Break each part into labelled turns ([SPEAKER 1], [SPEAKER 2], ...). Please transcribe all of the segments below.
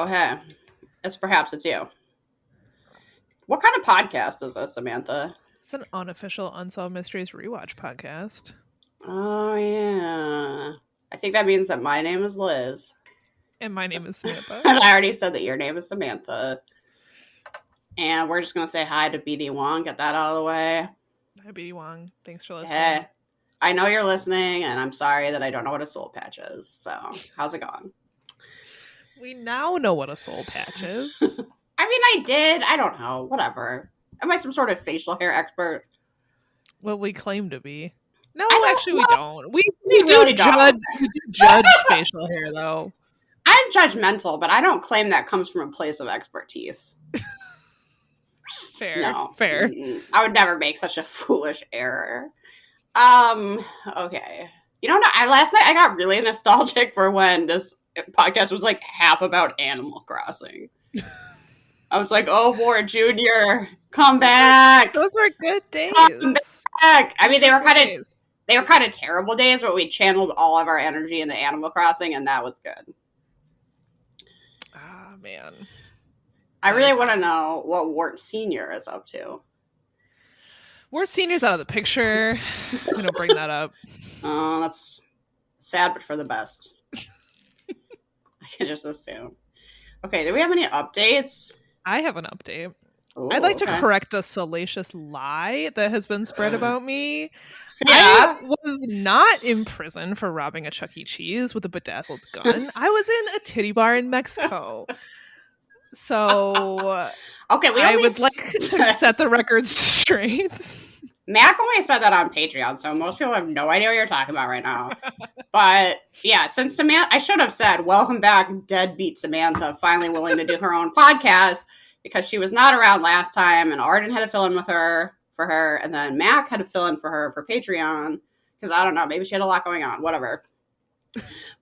[SPEAKER 1] Oh, hey. It's Perhaps It's You. What kind of podcast is this, Samantha?
[SPEAKER 2] It's an unofficial Unsolved Mysteries rewatch podcast.
[SPEAKER 1] Oh, yeah. I think that means that my name is Liz.
[SPEAKER 2] And my name is Samantha.
[SPEAKER 1] And I already said that your name is Samantha. And we're just going to say hi to BD Wong, get that out of the way.
[SPEAKER 2] Hi, BD Wong. Thanks for listening.
[SPEAKER 1] Hey, I know you're listening, and I'm sorry that I don't know what a soul patch is. So, how's it going?
[SPEAKER 2] We now know what a soul patch is.
[SPEAKER 1] I mean, I did. I don't know. Whatever. Am I some sort of facial hair expert?
[SPEAKER 2] Well, we claim to be. No,
[SPEAKER 1] I
[SPEAKER 2] actually, we don't. We
[SPEAKER 1] really
[SPEAKER 2] judge.
[SPEAKER 1] don't.
[SPEAKER 2] We do judge facial hair, though.
[SPEAKER 1] I'm judgmental, but I don't claim that comes from a place of expertise.
[SPEAKER 2] Fair.
[SPEAKER 1] No.
[SPEAKER 2] Fair.
[SPEAKER 1] I would never make such a foolish error. Okay. You know, last night I got really nostalgic for when this podcast was like half about Animal Crossing. I was like, oh, boy, Junior, come back.
[SPEAKER 2] Those were good days.
[SPEAKER 1] Come back. I mean, they were kind of terrible days, but we channeled all of our energy into Animal Crossing, and that was good.
[SPEAKER 2] Ah, man.
[SPEAKER 1] I really want to know what Wart Sr. is up to.
[SPEAKER 2] Wart Sr.'s out of the picture. We don't bring that up.
[SPEAKER 1] Oh, that's sad, but for the best. I can just assume. Okay, do we have any updates?
[SPEAKER 2] I have an update.
[SPEAKER 1] Ooh,
[SPEAKER 2] I'd like to correct a salacious lie that has been spread about me.
[SPEAKER 1] Yeah.
[SPEAKER 2] I was not in prison for robbing a Chuck E. Cheese with a bedazzled gun. I was in a titty bar in Mexico. So
[SPEAKER 1] okay,
[SPEAKER 2] I would like to set the record straight.
[SPEAKER 1] Mac only said that on Patreon, so most people have no idea what you're talking about right now. But yeah, since Samantha, I should have said, welcome back, deadbeat Samantha, finally willing to do her own podcast, because she was not around last time, and Arden had to fill in for her, and then Mac had to fill in for her for Patreon, because I don't know, maybe she had a lot going on, whatever.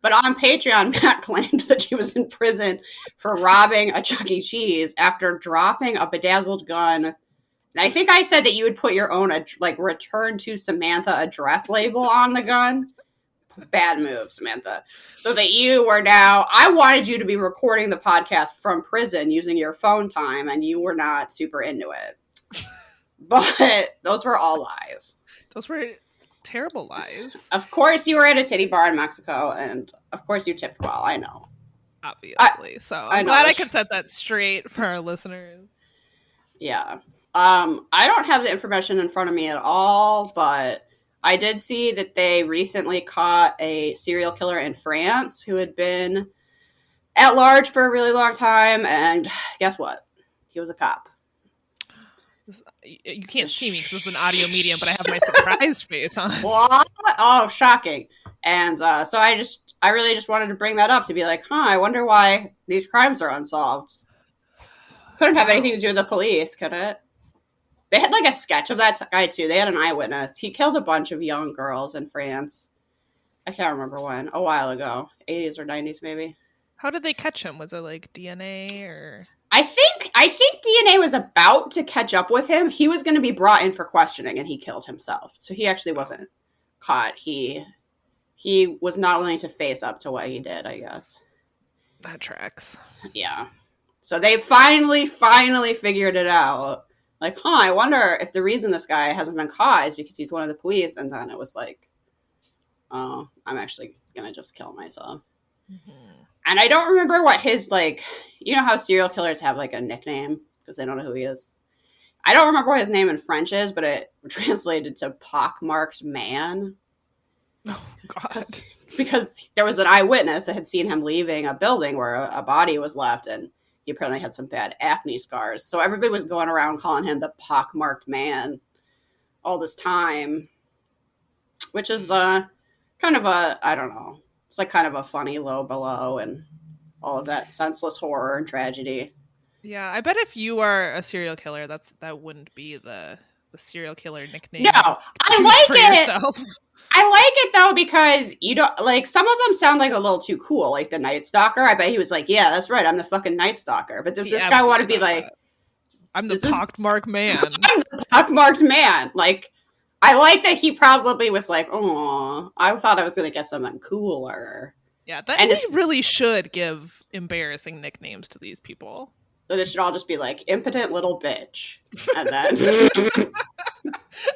[SPEAKER 1] But on Patreon, Matt claimed that she was in prison for robbing a Chuck E. Cheese after dropping a bedazzled gun. And I think I said that you would put your own, return to Samantha address label on the gun. Bad move, Samantha. So that you were now, I wanted you to be recording the podcast from prison using your phone time, and you were not super into it. But those were all lies.
[SPEAKER 2] Those were terrible lies.
[SPEAKER 1] Of course you were at a titty bar in Mexico, and of course you tipped well, I know.
[SPEAKER 2] Obviously. I'm glad I could set that straight for our listeners.
[SPEAKER 1] Yeah. I don't have the information in front of me at all, but I did see that they recently caught a serial killer in France who had been at large for a really long time, and guess what? He was a cop.
[SPEAKER 2] You can't see me because this is an audio medium, but I have my surprised face on.
[SPEAKER 1] What? Oh, shocking. And so I really just wanted to bring that up to be like, I wonder why these crimes are unsolved. Couldn't have anything to do with the police, could it? They had like a sketch of that guy too. They had an eyewitness. He killed a bunch of young girls in France. I can't remember when. A while ago. 80s or 90s maybe.
[SPEAKER 2] How did they catch him? Was it like DNA or...
[SPEAKER 1] I think DNA was about to catch up with him. He was going to be brought in for questioning, and he killed himself. So he actually wasn't caught. He was not willing to face up to what he did, I guess.
[SPEAKER 2] That tracks.
[SPEAKER 1] Yeah. So they finally figured it out. Like, I wonder if the reason this guy hasn't been caught is because he's one of the police. And then it was like, oh, I'm actually going to just kill myself. Mm-hmm. And I don't remember what his, you know how serial killers have, a nickname because they don't know who he is? I don't remember what his name in French is, but it translated to pockmarked man.
[SPEAKER 2] Oh, God.
[SPEAKER 1] Because there was an eyewitness that had seen him leaving a building where a body was left, and he apparently had some bad acne scars. So everybody was going around calling him the pockmarked man all this time, which is kind of I don't know. It's kind of a funny low below and all of that senseless horror and tragedy.
[SPEAKER 2] Yeah, I bet if you are a serial killer, that wouldn't be the serial killer nickname.
[SPEAKER 1] No, I like it. Yourself. I like it though because you don't some of them sound like a little too cool, like the Night Stalker. I bet he was like, "Yeah, that's right, I'm the fucking Night Stalker." But does this guy want to be like,
[SPEAKER 2] "I'm the pockmarked man"?
[SPEAKER 1] I'm the pockmarked man. I like that he probably was like, "Oh, I thought I was going to get something cooler."
[SPEAKER 2] Yeah, that
[SPEAKER 1] And
[SPEAKER 2] we really should give embarrassing nicknames to these people.
[SPEAKER 1] It should all just be like impotent little bitch. And then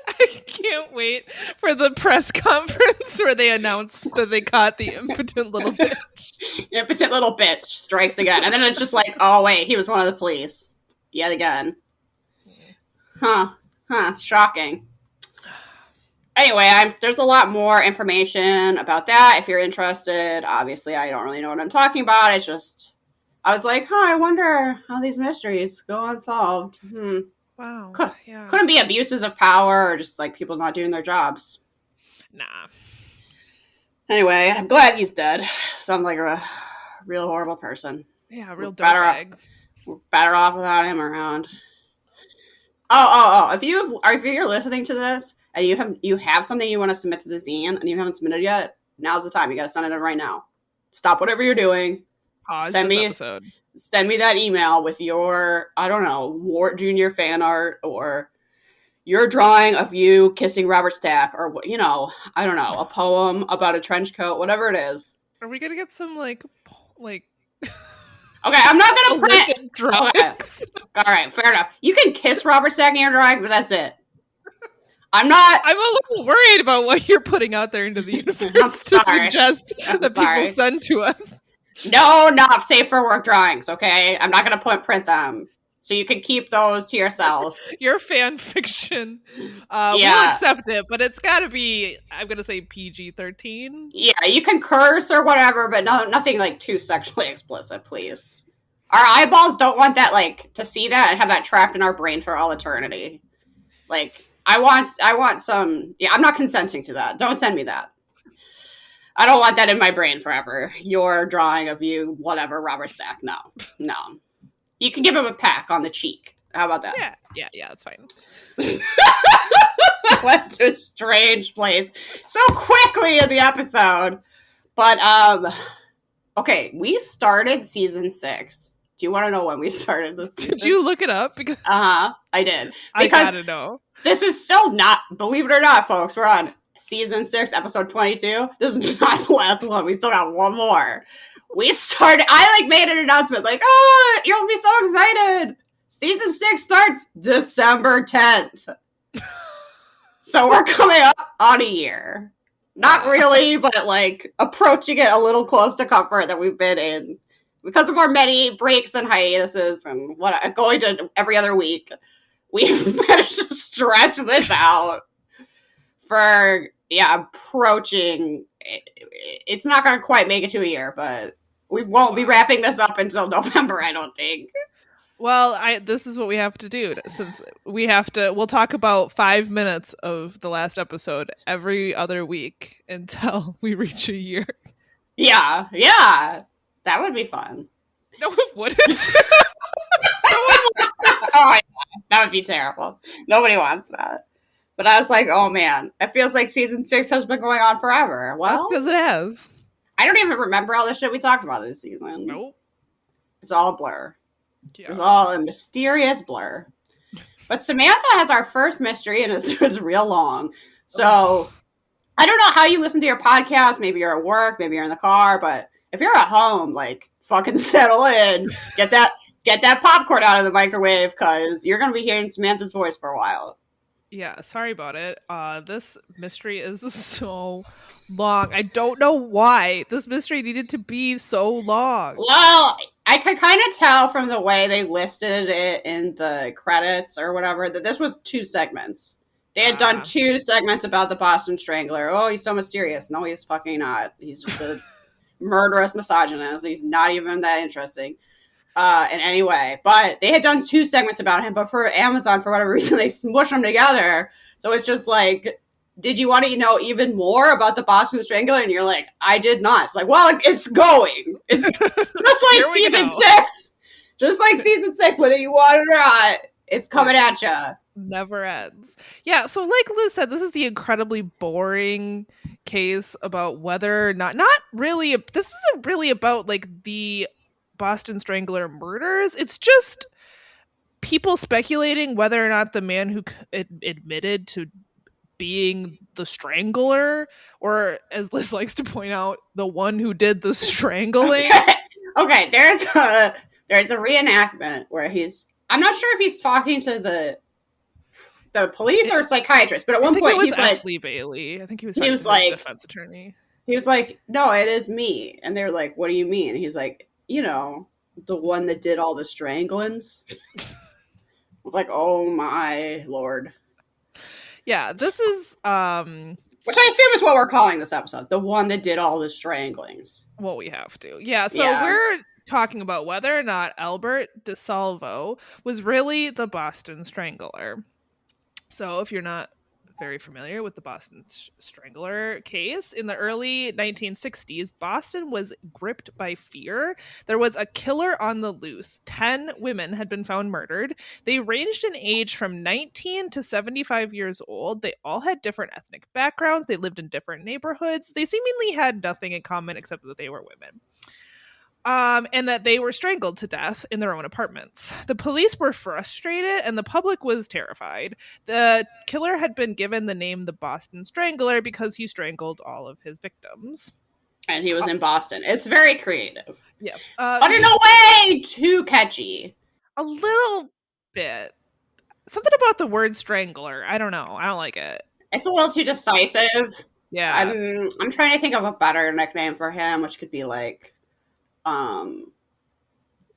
[SPEAKER 2] I can't wait for the press conference where they announce that they caught the impotent little bitch.
[SPEAKER 1] Impotent little bitch strikes again. And then it's just like, oh wait, he was one of the police. Yet again. Huh. It's shocking. Anyway, there's a lot more information about that if you're interested. Obviously, I don't really know what I'm talking about. It's just, I was like, I wonder how these mysteries go unsolved.
[SPEAKER 2] Wow. Yeah.
[SPEAKER 1] Couldn't be abuses of power or just like people not doing their jobs.
[SPEAKER 2] Nah.
[SPEAKER 1] Anyway, I'm glad he's dead. Sounds like a real horrible person.
[SPEAKER 2] Yeah, real dirtbag.
[SPEAKER 1] We're better off without him around. Oh! If you're listening to this and you have something you want to submit to the zine and you haven't submitted yet, now's the time. You got to send it in right now. Stop whatever you're doing.
[SPEAKER 2] Pause this episode.
[SPEAKER 1] Send me that email with your, I don't know, Wart Jr. fan art or your drawing of you kissing Robert Stack or, I don't know, a poem about a trench coat, whatever it is.
[SPEAKER 2] Are we going to get some, like...
[SPEAKER 1] Okay, I'm not going to print
[SPEAKER 2] drawings.
[SPEAKER 1] Okay. All right, fair enough. You can kiss Robert Stack in your drawing, but that's it. I'm
[SPEAKER 2] a little worried about what you're putting out there into the universe to suggest that people send to us.
[SPEAKER 1] No, not safe for work drawings, okay? I'm not going to print them. So you can keep those to yourself.
[SPEAKER 2] Your fan fiction. We'll accept it, but it's got to be, I'm going to say PG-13.
[SPEAKER 1] Yeah, you can curse or whatever, but nothing like too sexually explicit, please. Our eyeballs don't want that, like, to see that and have that trapped in our brain for all eternity. Like, I want some, I'm not consenting to that. Don't send me that. I don't want that in my brain forever. Your drawing of you, whatever, Robert Stack. No. You can give him a peck on the cheek. How about that?
[SPEAKER 2] Yeah, that's fine.
[SPEAKER 1] Went to a strange place so quickly in the episode. But, okay, we started season 6. Do you want to know when we started this season?
[SPEAKER 2] Did you look it up?
[SPEAKER 1] I did.
[SPEAKER 2] I gotta know.
[SPEAKER 1] This is still not, believe it or not, folks, we're on season 6, episode 22. This is not the last one. We still got one more. I made an announcement like, you'll be so excited. Season 6 starts December 10th. So we're coming up on a year. Not really, but like approaching it a little close to comfort that we've been in. Because of our many breaks and hiatuses and going to every other week, we've managed to stretch this out for, approaching. It's not going to quite make it to a year, but we won't be wrapping this up until November, I don't think.
[SPEAKER 2] Well, this is what we have to do, since we'll talk about 5 minutes of the last episode every other week until we reach a year.
[SPEAKER 1] Yeah. That would be fun.
[SPEAKER 2] No, it wouldn't.
[SPEAKER 1] Oh, yeah. That would be terrible. Nobody wants that. But I was like, oh man, it feels like season 6 has been going on forever. Well,
[SPEAKER 2] that's because it has.
[SPEAKER 1] I don't even remember all the shit we talked about this season.
[SPEAKER 2] Nope.
[SPEAKER 1] It's all a blur.
[SPEAKER 2] Yeah.
[SPEAKER 1] It's all a mysterious blur. But Samantha has our first mystery, and it's real long. So I don't know how you listen to your podcast. Maybe you're at work, maybe you're in the car, but if you're at home, like, fucking settle in. Get that popcorn out of the microwave, because you're going to be hearing Samantha's voice for a while.
[SPEAKER 2] Yeah, sorry about it. This mystery is so long. I don't know why this mystery needed to be so long.
[SPEAKER 1] Well, I could kind of tell from the way they listed it in the credits or whatever that this was 2 segments. They had done 2 segments about the Boston Strangler. Oh, he's so mysterious. No, he's fucking not. He's just a murderous misogynist. He's not even that interesting in any way. But they had done 2 segments about him, but for Amazon, for whatever reason, they smushed them together. So it's just like, did you want to know even more about the Boston Strangler? And you're like, I did not. It's like, well, it's going. It's just like season 6. Just like season 6, whether you want it or not, it's coming at you.
[SPEAKER 2] Never ends. Yeah, so like Liz said, this is the incredibly boring case about whether or not really, this isn't really about like the Boston Strangler murders. It's just people speculating whether or not the man who admitted to being the strangler, or as Liz likes to point out, the one who did the strangling.
[SPEAKER 1] Okay, there's a reenactment where I'm not sure if he's talking to the police or a psychiatrist, but at one point he's like,
[SPEAKER 2] Lee Bailey. I think he was
[SPEAKER 1] he
[SPEAKER 2] talking
[SPEAKER 1] was
[SPEAKER 2] to his
[SPEAKER 1] like,
[SPEAKER 2] defense attorney.
[SPEAKER 1] He was like, no, it is me. And they're like, what do you mean? And he's like, the one that did all the stranglings. I was like, oh my lord.
[SPEAKER 2] Yeah, this is
[SPEAKER 1] which I assume is what we're calling this episode. The one that did all the stranglings.
[SPEAKER 2] Well, we have to. Yeah, so we're talking about whether or not Albert DeSalvo was really the Boston Strangler. So if you're not very familiar with the Boston Strangler case, in the early 1960s, Boston was gripped by fear. There was a killer on the loose. 10 women had been found murdered. They ranged in age from 19 to 75 years old. They all had different ethnic backgrounds. They lived in different neighborhoods. They seemingly had nothing in common except that they were women. And that they were strangled to death in their own apartments. The police were frustrated and the public was terrified. The killer had been given the name the Boston Strangler because he strangled all of his victims.
[SPEAKER 1] And he was in Boston. It's very creative.
[SPEAKER 2] Yes.
[SPEAKER 1] But in a way, too catchy.
[SPEAKER 2] A little bit. Something about the word strangler. I don't know. I don't like it.
[SPEAKER 1] It's a little too decisive.
[SPEAKER 2] Yeah.
[SPEAKER 1] I'm trying to think of a better nickname for him, which could be like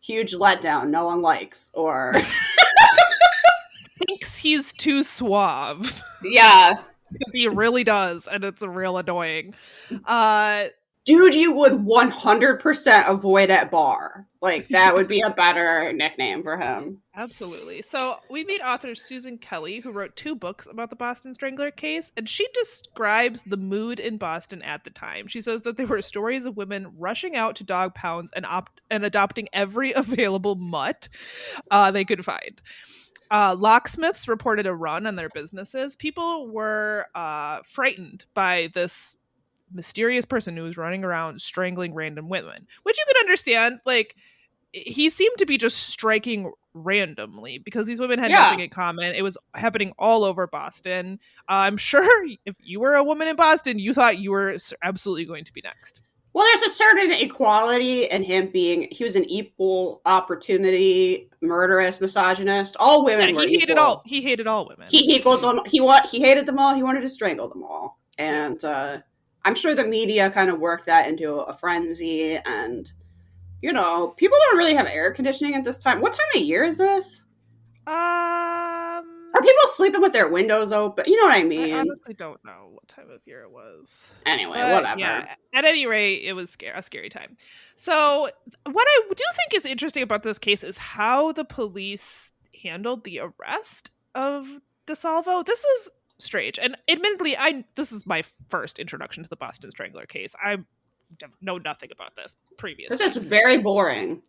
[SPEAKER 1] huge letdown no one likes, or
[SPEAKER 2] thinks he's too suave.
[SPEAKER 1] Yeah,
[SPEAKER 2] because he really does, and it's real annoying.
[SPEAKER 1] Dude, you would 100% avoid at bar. Like, that would be a better nickname for him.
[SPEAKER 2] Absolutely. So we meet author Susan Kelly, who wrote 2 books about the Boston Strangler case, and she describes the mood in Boston at the time. She says that there were stories of women rushing out to dog pounds and adopting every available mutt they could find. Locksmiths reported a run on their businesses. People were frightened by this mysterious person who was running around strangling random women, which you could understand. Like, he seemed to be just striking randomly because these women had nothing in common. It was happening all over Boston. I'm sure if you were a woman in Boston, you thought you were absolutely going to be next.
[SPEAKER 1] Well, there's a certain equality in him being, he was an equal opportunity, murderous, misogynist. All women were equal.
[SPEAKER 2] He hated all women.
[SPEAKER 1] He equaled them. He hated them all. He wanted to strangle them all. And I'm sure the media kind of worked that into a frenzy. And, people don't really have air conditioning at this time. What time of year is this? Are people sleeping with their windows open? You know what I mean?
[SPEAKER 2] I honestly don't know what time of year it was.
[SPEAKER 1] Anyway, whatever.
[SPEAKER 2] Yeah, at any rate, it was a scary time. So what I do think is interesting about this case is how the police handled the arrest of DeSalvo. This is strange. And admittedly, this is my first introduction to the Boston Strangler case. I know nothing about this previously.
[SPEAKER 1] This is very boring.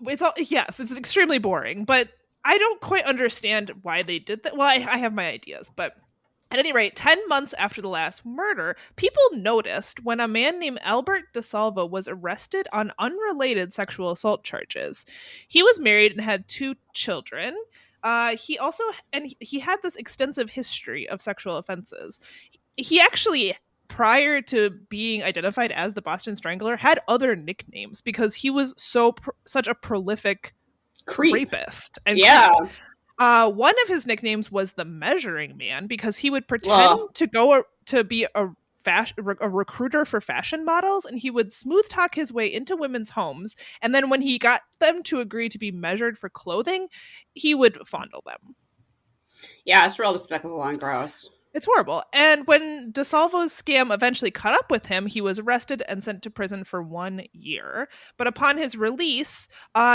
[SPEAKER 2] It's extremely boring, but I don't quite understand why they did that. Well, I have my ideas, but at any rate, 10 months after the last murder, people noticed when a man named Albert DeSalvo was arrested on unrelated sexual assault charges. He was married and had 2 children. He had this extensive history of sexual offenses. He actually, prior to being identified as the Boston Strangler, had other nicknames because he was such a prolific rapist. And creep. One of his nicknames was the Measuring Man because he would pretend to go to be a recruiter for fashion models, and he would smooth talk his way into women's homes, and then when he got them to agree to be measured for clothing, he would fondle them.
[SPEAKER 1] Yeah, it's real despicable and gross.
[SPEAKER 2] It's horrible. And when DeSalvo's scam eventually caught up with him, he was arrested and sent to prison for 1 year. But upon his release,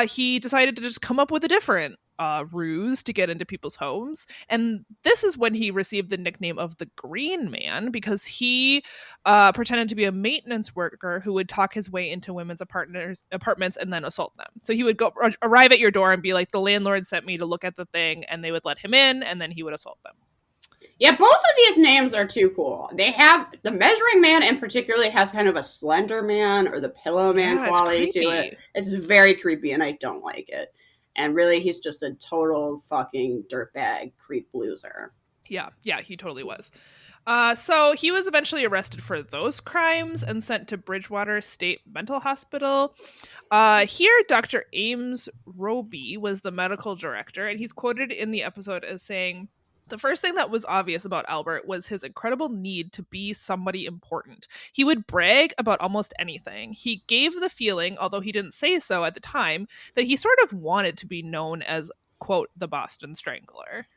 [SPEAKER 2] he decided to just come up with a different ruse to get into people's homes. And this is when he received the nickname of the Green Man because he pretended to be a maintenance worker who would talk his way into women's apartments and then assault them. So he would arrive at your door and be like, the landlord sent me to look at the thing, and they would let him in, and then he would assault them.
[SPEAKER 1] Yeah, both of these names are too cool. They have, the Measuring Man in particular has kind of a Slender Man or the Pillow Man quality to it. It's very creepy and I don't like it. And really, he's just a total fucking dirtbag creep loser.
[SPEAKER 2] Yeah, he totally was. So he was eventually arrested for those crimes and sent to Bridgewater State Mental Hospital. Here, Dr. Ames Roby was the medical director, and he's quoted in the episode as saying, "The first thing that was obvious about Albert was his incredible need to be somebody important. He would brag about almost anything. He gave the feeling, although he didn't say so at the time, that he sort of wanted to be known as, quote, the Boston Strangler."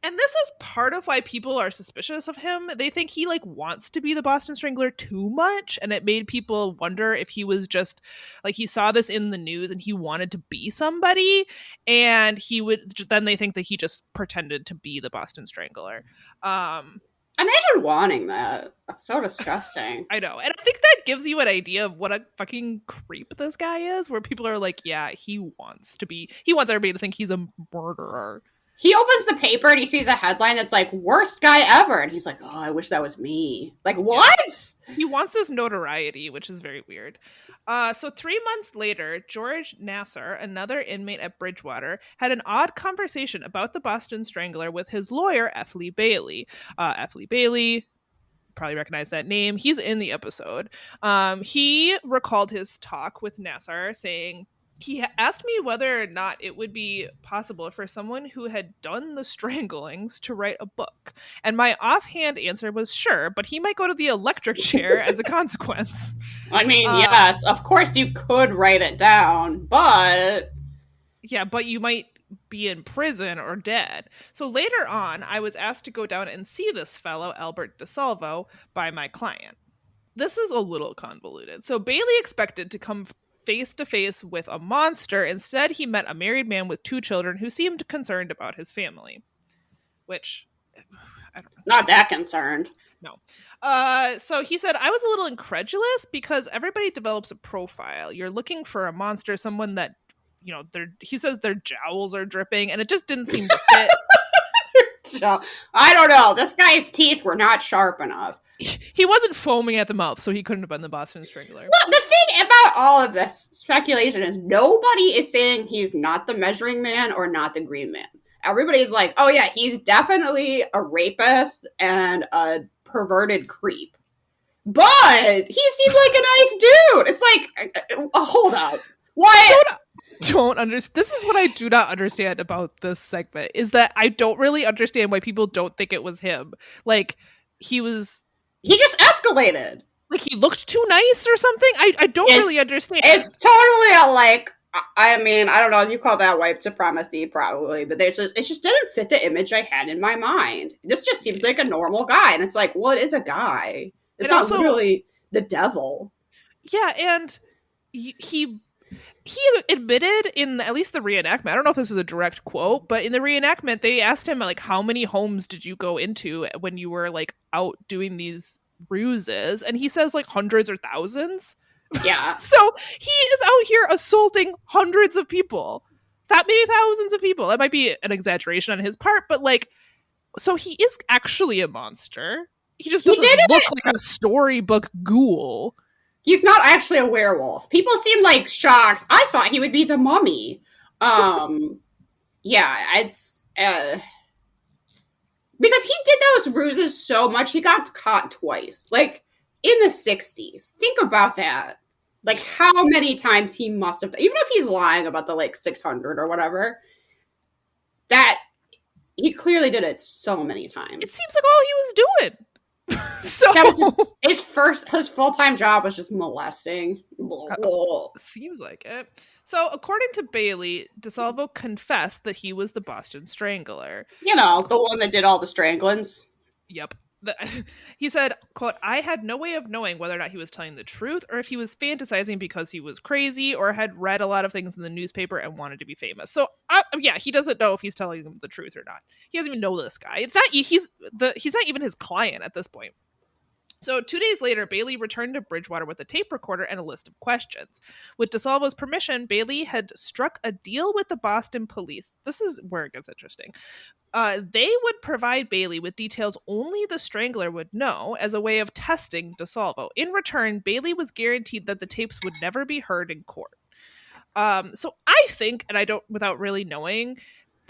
[SPEAKER 2] And this is part of why people are suspicious of him. They think he like wants to be the Boston Strangler too much, and it made people wonder if he was just like he saw this in the news and he wanted to be somebody, and he would then they think that he just pretended to be the Boston Strangler.
[SPEAKER 1] Imagine wanting that. That's so disgusting.
[SPEAKER 2] I know. And I think that gives you an idea of what a fucking creep this guy is, where people are like, yeah, he wants everybody to think he's a murderer.
[SPEAKER 1] He opens the paper and he sees a headline that's like, worst guy ever. And he's like, oh, I wish that was me. Like, what?
[SPEAKER 2] He wants this notoriety, which is very weird. So 3 months later, George Nassar, another inmate at Bridgewater, had an odd conversation about the Boston Strangler with his lawyer, F. Lee Bailey. F. Lee Bailey, probably recognize that name. He's in the episode. He recalled his talk with Nassar, saying, he asked me whether or not it would be possible for someone who had done the stranglings to write a book. And my offhand answer was sure, but he might go to the electric chair as a consequence.
[SPEAKER 1] I mean, yes, of course you could write it down, but...
[SPEAKER 2] Yeah, but you might be in prison or dead. So later on, I was asked to go down and see this fellow, Albert DeSalvo, by my client. This is a little convoluted. So Bailey expected to come face to face with a monster. Instead, he met a married man with 2 children who seemed concerned about his family. Which, I don't know.
[SPEAKER 1] Not that concerned.
[SPEAKER 2] No. So he said, I was a little incredulous because everybody develops a profile. You're looking for a monster, someone that, you know, he says their jowls are dripping, and it just didn't seem to fit.
[SPEAKER 1] So, I don't know. This guy's teeth were not sharp enough.
[SPEAKER 2] He wasn't foaming at the mouth, so he couldn't have been the Boston Strangler.
[SPEAKER 1] Well, the thing about all of this speculation is nobody is saying he's not the Measuring Man or not the Green Man. Everybody's like, oh yeah, he's definitely a rapist and a perverted creep. But he seemed like a nice dude. It's like, hold up. What?
[SPEAKER 2] Don't understand. This is what I do not understand about this segment, is that I don't really understand why people don't think it was him. Like, he
[SPEAKER 1] just escalated.
[SPEAKER 2] Like, he looked too nice or something. I don't really understand.
[SPEAKER 1] It's totally like, I mean, I don't know if you call that white supremacy, probably, but it just didn't fit the image I had in my mind. This just seems like a normal guy, and it's like, what is a guy? It's not also, literally the devil.
[SPEAKER 2] Yeah, and he admitted in at least the reenactment, I don't know if this is a direct quote, but in the reenactment, they asked him, like, how many homes did you go into when you were, like, out doing these ruses? And he says, like, hundreds or thousands.
[SPEAKER 1] Yeah.
[SPEAKER 2] So he is out here assaulting hundreds of people. That maybe thousands of people. That might be an exaggeration on his part, but, like, so he is actually a monster. He just doesn't look like a storybook ghoul.
[SPEAKER 1] He's not actually a werewolf. People seem like shocked. I thought he would be the mummy. Yeah, it's because he did those ruses so much, he got caught twice. Like, in the 60s. Think about that. Like, how many times he must have, even if he's lying about the, like, 600 or whatever, that he clearly did it so many times.
[SPEAKER 2] It seems like all he was doing. So
[SPEAKER 1] that was his full-time job was just molesting.
[SPEAKER 2] Seems like it. So according to Bailey, DeSalvo confessed that he was the Boston Strangler.
[SPEAKER 1] You know, the one that did all the stranglings.
[SPEAKER 2] Yep. He said, quote, I had no way of knowing whether or not he was telling the truth or if he was fantasizing because he was crazy or had read a lot of things in the newspaper and wanted to be famous. So yeah, he doesn't know if he's telling them the truth or not. He doesn't even know this guy. He's not even his client at this point. So 2 days later, Bailey returned to Bridgewater with a tape recorder and a list of questions. With DeSalvo's permission, Bailey had struck a deal with the Boston police. This is where it gets interesting. They would provide Bailey with details only the Strangler would know as a way of testing DeSalvo. In return, Bailey was guaranteed that the tapes would never be heard in court. So I think, and I don't, without really knowing,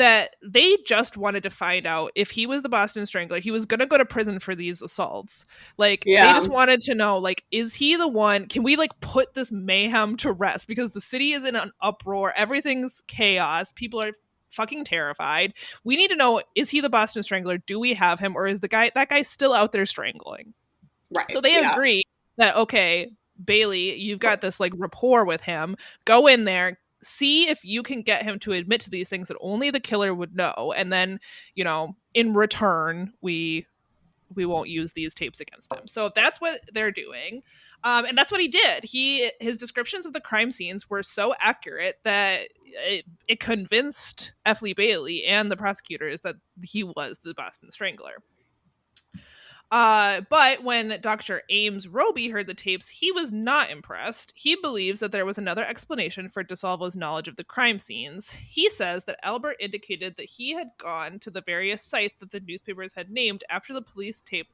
[SPEAKER 2] that they just wanted to find out if he was the Boston Strangler. He was going to go to prison for these assaults. Like, they just wanted to know, like, is he the one? Can we, like, put this mayhem to rest? Because the city is in an uproar. Everything's chaos. People are fucking terrified. We need to know, is he the Boston Strangler? Do we have him? Or is that guy still out there strangling?
[SPEAKER 1] Right.
[SPEAKER 2] So they agree that, okay, Bailey, you've got this, like, rapport with him. Go in there. See if you can get him to admit to these things that only the killer would know. And then, you know, in return, we won't use these tapes against him. So that's what they're doing. And that's what he did. His descriptions of the crime scenes were so accurate that it convinced F. Lee Bailey and the prosecutors that he was the Boston Strangler. But when Dr. Ames Roby heard the tapes, he was not impressed. He believes that there was another explanation for DeSalvo's knowledge of the crime scenes. He says that Albert indicated that he had gone to the various sites that the newspapers had named after the police tape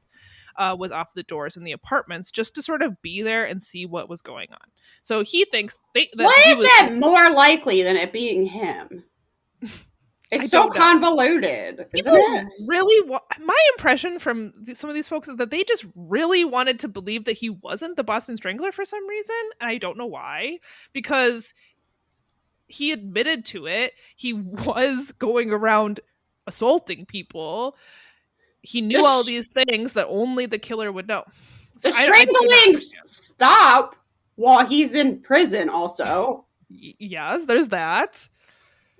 [SPEAKER 2] was off the doors in the apartments, just to sort of be there and see what was going on. So he thinks
[SPEAKER 1] that more likely than it being him? It's so convoluted, isn't it?
[SPEAKER 2] Really, my impression from some of these folks is that they just really wanted to believe that he wasn't the Boston Strangler for some reason. I don't know why, because he admitted to it. He was going around assaulting people. He knew all these things that only the killer would know.
[SPEAKER 1] So the stranglings stop while he's in prison also.
[SPEAKER 2] Yes, there's that.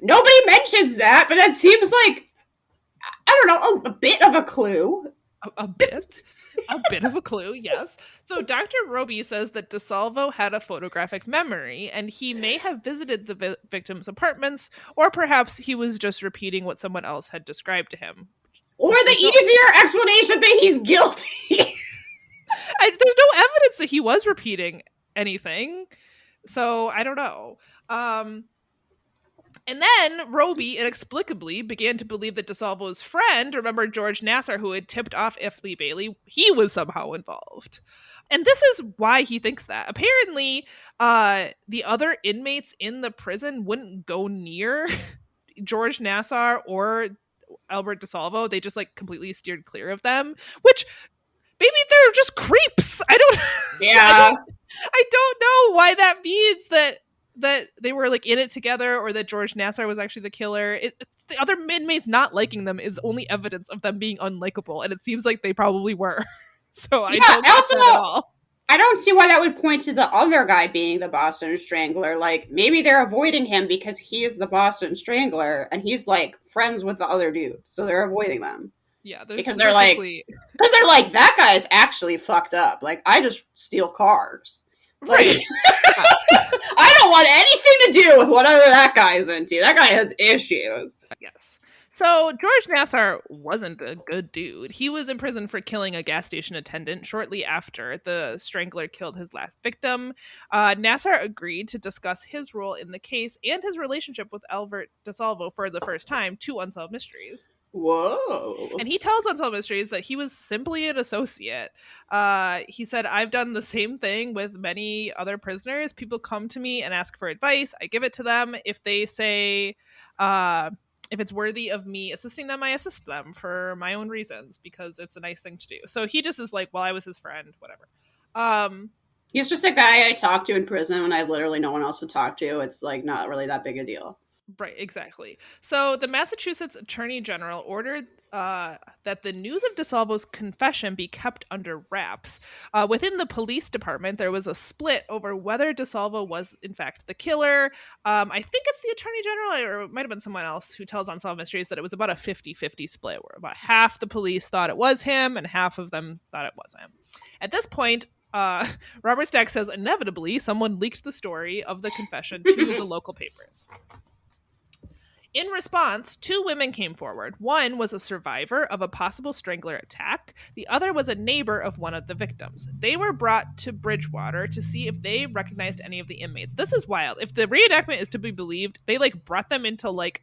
[SPEAKER 1] Nobody mentions that, but that seems like, I don't know, a bit of a clue.
[SPEAKER 2] A bit of a clue, yes. So Dr. Roby says that DeSalvo had a photographic memory, and he may have visited the victim's apartments, or perhaps he was just repeating what someone else had described to him.
[SPEAKER 1] Or the easier explanation that he's guilty.
[SPEAKER 2] There's no evidence that he was repeating anything, so I don't know. And then Roby inexplicably began to believe that DeSalvo's friend, remember George Nassar, who had tipped off F. Lee Bailey, he was somehow involved. And this is why he thinks that. Apparently, the other inmates in the prison wouldn't go near George Nassar or Albert DeSalvo. They just, like, completely steered clear of them, which maybe they're just creeps. I don't know why that means that they were, like, in it together, or that George Nassar was actually the killer. The other inmates not liking them is only evidence of them being unlikable, and it seems like they probably were. So I don't get that at all.
[SPEAKER 1] I don't see why that would point to the other guy being the Boston Strangler. Like, maybe they're avoiding him because he is the Boston Strangler, and he's, like, friends with the other dude, so they're avoiding them.
[SPEAKER 2] Yeah,
[SPEAKER 1] because they're like, that guy is actually fucked up. Like, I just steal cars. Like, right. I don't want anything to do with whatever that guy is into. That guy has issues.
[SPEAKER 2] Yes. So George Nassar wasn't a good dude. He was in prison for killing a gas station attendant shortly after the Strangler killed his last victim. Nassar agreed to discuss his role in the case and his relationship with Albert DeSalvo for the first time to Unsolved Mysteries.
[SPEAKER 1] Whoa.
[SPEAKER 2] And he tells Unsolved Mysteries that he was simply an associate. He said, I've done the same thing with many other prisoners. People come to me and ask for advice. I give it to them. If they say, if it's worthy of me assisting them, I assist them for my own reasons because it's a nice thing to do. So he just is like, well, I was his friend, whatever.
[SPEAKER 1] He's just a guy I talk to in prison when I have literally no one else to talk to. It's like not really that big a deal.
[SPEAKER 2] Right, exactly. So the Massachusetts Attorney General ordered that the news of DeSalvo's confession be kept under wraps. Within the police department, there was a split over whether DeSalvo was, in fact, the killer. I think it's the Attorney General, or it might have been someone else who tells Unsolved Mysteries that it was about a 50-50 split, where about half the police thought it was him and half of them thought it wasn't him. At this point, Robert Stack says, inevitably, someone leaked the story of the confession to the local papers. In response, 2 women came forward. One was a survivor of a possible Strangler attack. The other was a neighbor of one of the victims. They were brought to Bridgewater to see if they recognized any of the inmates. This is wild. If the reenactment is to be believed, they like brought them into like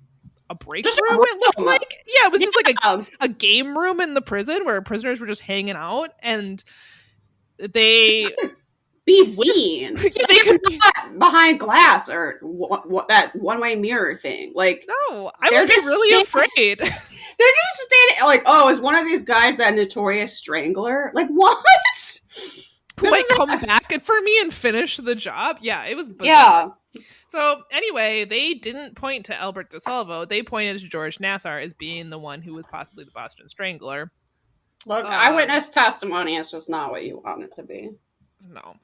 [SPEAKER 2] a break room, it looked like. Yeah, it was just like a game room in the prison where prisoners were just hanging out, and they
[SPEAKER 1] be seen.
[SPEAKER 2] Yeah, they could be
[SPEAKER 1] behind glass or what that one-way mirror thing. Like,
[SPEAKER 2] no, I would be really afraid.
[SPEAKER 1] They're just standing like, oh, is one of these guys that notorious strangler? Like, what?
[SPEAKER 2] Who might come back for me and finish the job? Yeah, it was bizarre.
[SPEAKER 1] Yeah.
[SPEAKER 2] So anyway, they didn't point to Albert DeSalvo. They pointed to George Nassar as being the one who was possibly the Boston Strangler.
[SPEAKER 1] Look, eyewitness testimony is just not what you want it to be.
[SPEAKER 2] No.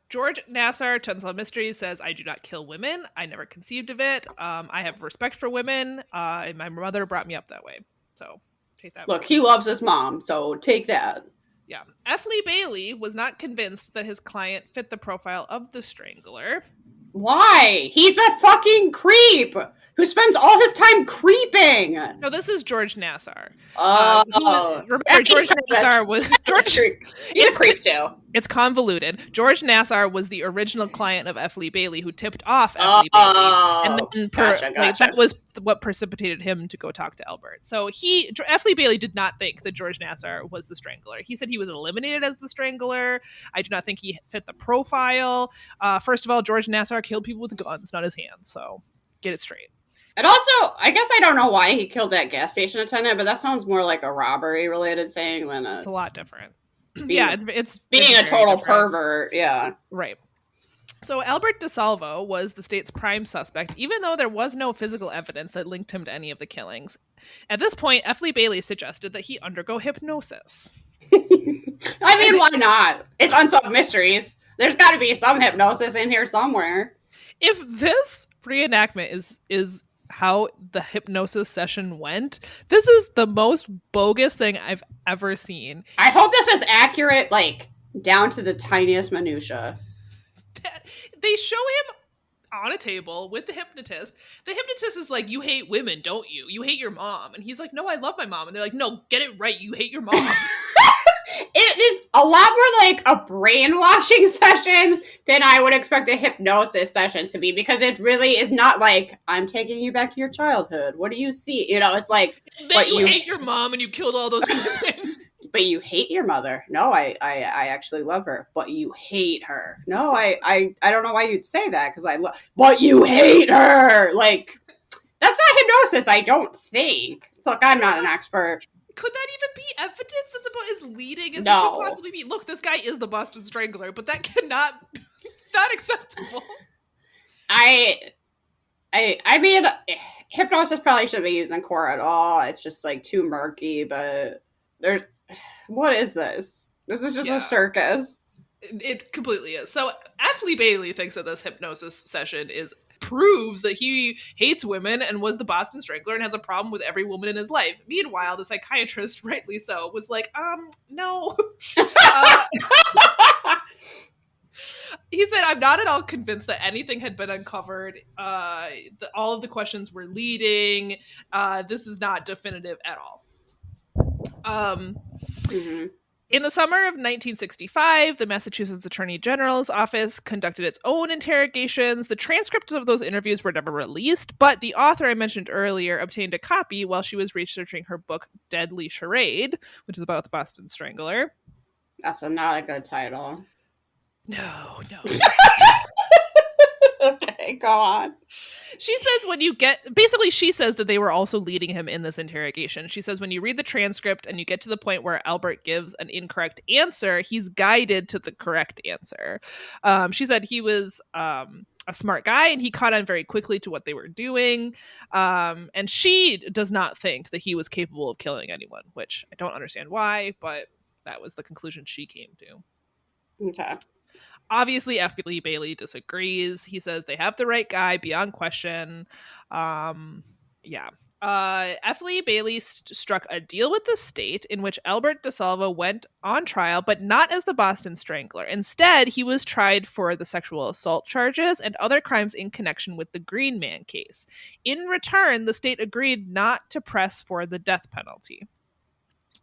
[SPEAKER 2] George Nassar, to Unsolved Mysteries, says, I do not kill women. I never conceived of it. I have respect for women. And my mother brought me up that way. So take that.
[SPEAKER 1] Look, he loves his mom, so take that.
[SPEAKER 2] Yeah. F. Lee Bailey was not convinced that his client fit the profile of the Strangler.
[SPEAKER 1] Why? He's a fucking creep who spends all his time creeping.
[SPEAKER 2] No, this is George Nassar.
[SPEAKER 1] Remember,
[SPEAKER 2] George Nassar was
[SPEAKER 1] he's a creep too.
[SPEAKER 2] It's convoluted. George Nassar was the original client of F. Lee Bailey who tipped off F. Lee Bailey, and then
[SPEAKER 1] gotcha.
[SPEAKER 2] that was what precipitated him to go talk to Albert. So F. Lee Bailey did not think that George Nassar was the Strangler. He said he was eliminated as the Strangler. I do not think he fit the profile. First of all, George Nassar killed people with guns, not his hands. So get it straight.
[SPEAKER 1] And also, I guess I don't know why he killed that gas station attendant, but that sounds more like a robbery-related thing than
[SPEAKER 2] It's a lot different. It's
[SPEAKER 1] being a total
[SPEAKER 2] different.
[SPEAKER 1] Pervert. Yeah,
[SPEAKER 2] right. So Albert DeSalvo was the state's prime suspect, even though there was no physical evidence that linked him to any of the killings. At this point, F. Lee Bailey suggested that he undergo hypnosis.
[SPEAKER 1] I mean, why not? It's Unsolved Mysteries. There's got to be some hypnosis in here somewhere.
[SPEAKER 2] If this reenactment is how the hypnosis session went, this is the most bogus thing I've ever seen.
[SPEAKER 1] I hope this is accurate, like, down to the tiniest minutia.
[SPEAKER 2] They show him on a table with the hypnotist. The hypnotist is like, you hate women, don't you? You hate your mom. And he's like, no, I love my mom. And they're like, no, get it right. You hate your mom.
[SPEAKER 1] It is a lot more like a brainwashing session than I would expect a hypnosis session to be, because it really is not like, I'm taking you back to your childhood. What do you see? You know, it's like,
[SPEAKER 2] but you hate your mom and you killed all those women.
[SPEAKER 1] But you hate your mother. No, I actually love her. But you hate her. No, I don't know why you'd say that, because I love. But you hate her. Like, that's not hypnosis. I don't think. Look, I'm not an expert.
[SPEAKER 2] Could that even be evidence? That's about as leading as
[SPEAKER 1] no.
[SPEAKER 2] it could possibly be. Look, this guy is the Boston Strangler, but that cannot. It's not acceptable.
[SPEAKER 1] I mean, hypnosis probably shouldn't be used in court at all. It's just like too murky. But there's. What is this? This is just a circus.
[SPEAKER 2] It completely is. So F. Lee Bailey thinks that this hypnosis session proves that he hates women and was the Boston Strangler and has a problem with every woman in his life. Meanwhile, the psychiatrist, rightly so, was like, no. He said, I'm not at all convinced that anything had been uncovered. All of the questions were leading. This is not definitive at all. In the summer of 1965, the Massachusetts Attorney General's office conducted its own interrogations. The transcripts of those interviews were never released, but the author I mentioned earlier obtained a copy while she was researching her book, Deadly Charade, which is about the Boston Strangler.
[SPEAKER 1] That's not a good title.
[SPEAKER 2] No.
[SPEAKER 1] Okay, go on.
[SPEAKER 2] She says she says that they were also leading him in this interrogation. She says when you read the transcript and you get to the point where Albert gives an incorrect answer, he's guided to the correct answer. She said he was a smart guy and he caught on very quickly to what they were doing. And she does not think that he was capable of killing anyone, which I don't understand why, but that was the conclusion she came to.
[SPEAKER 1] Okay.
[SPEAKER 2] Obviously, F. Lee Bailey disagrees. He says they have the right guy beyond question. F. Lee Bailey struck a deal with the state in which Albert DeSalvo went on trial, but not as the Boston Strangler. Instead, he was tried for the sexual assault charges and other crimes in connection with the Green Man case. In return, the state agreed not to press for the death penalty.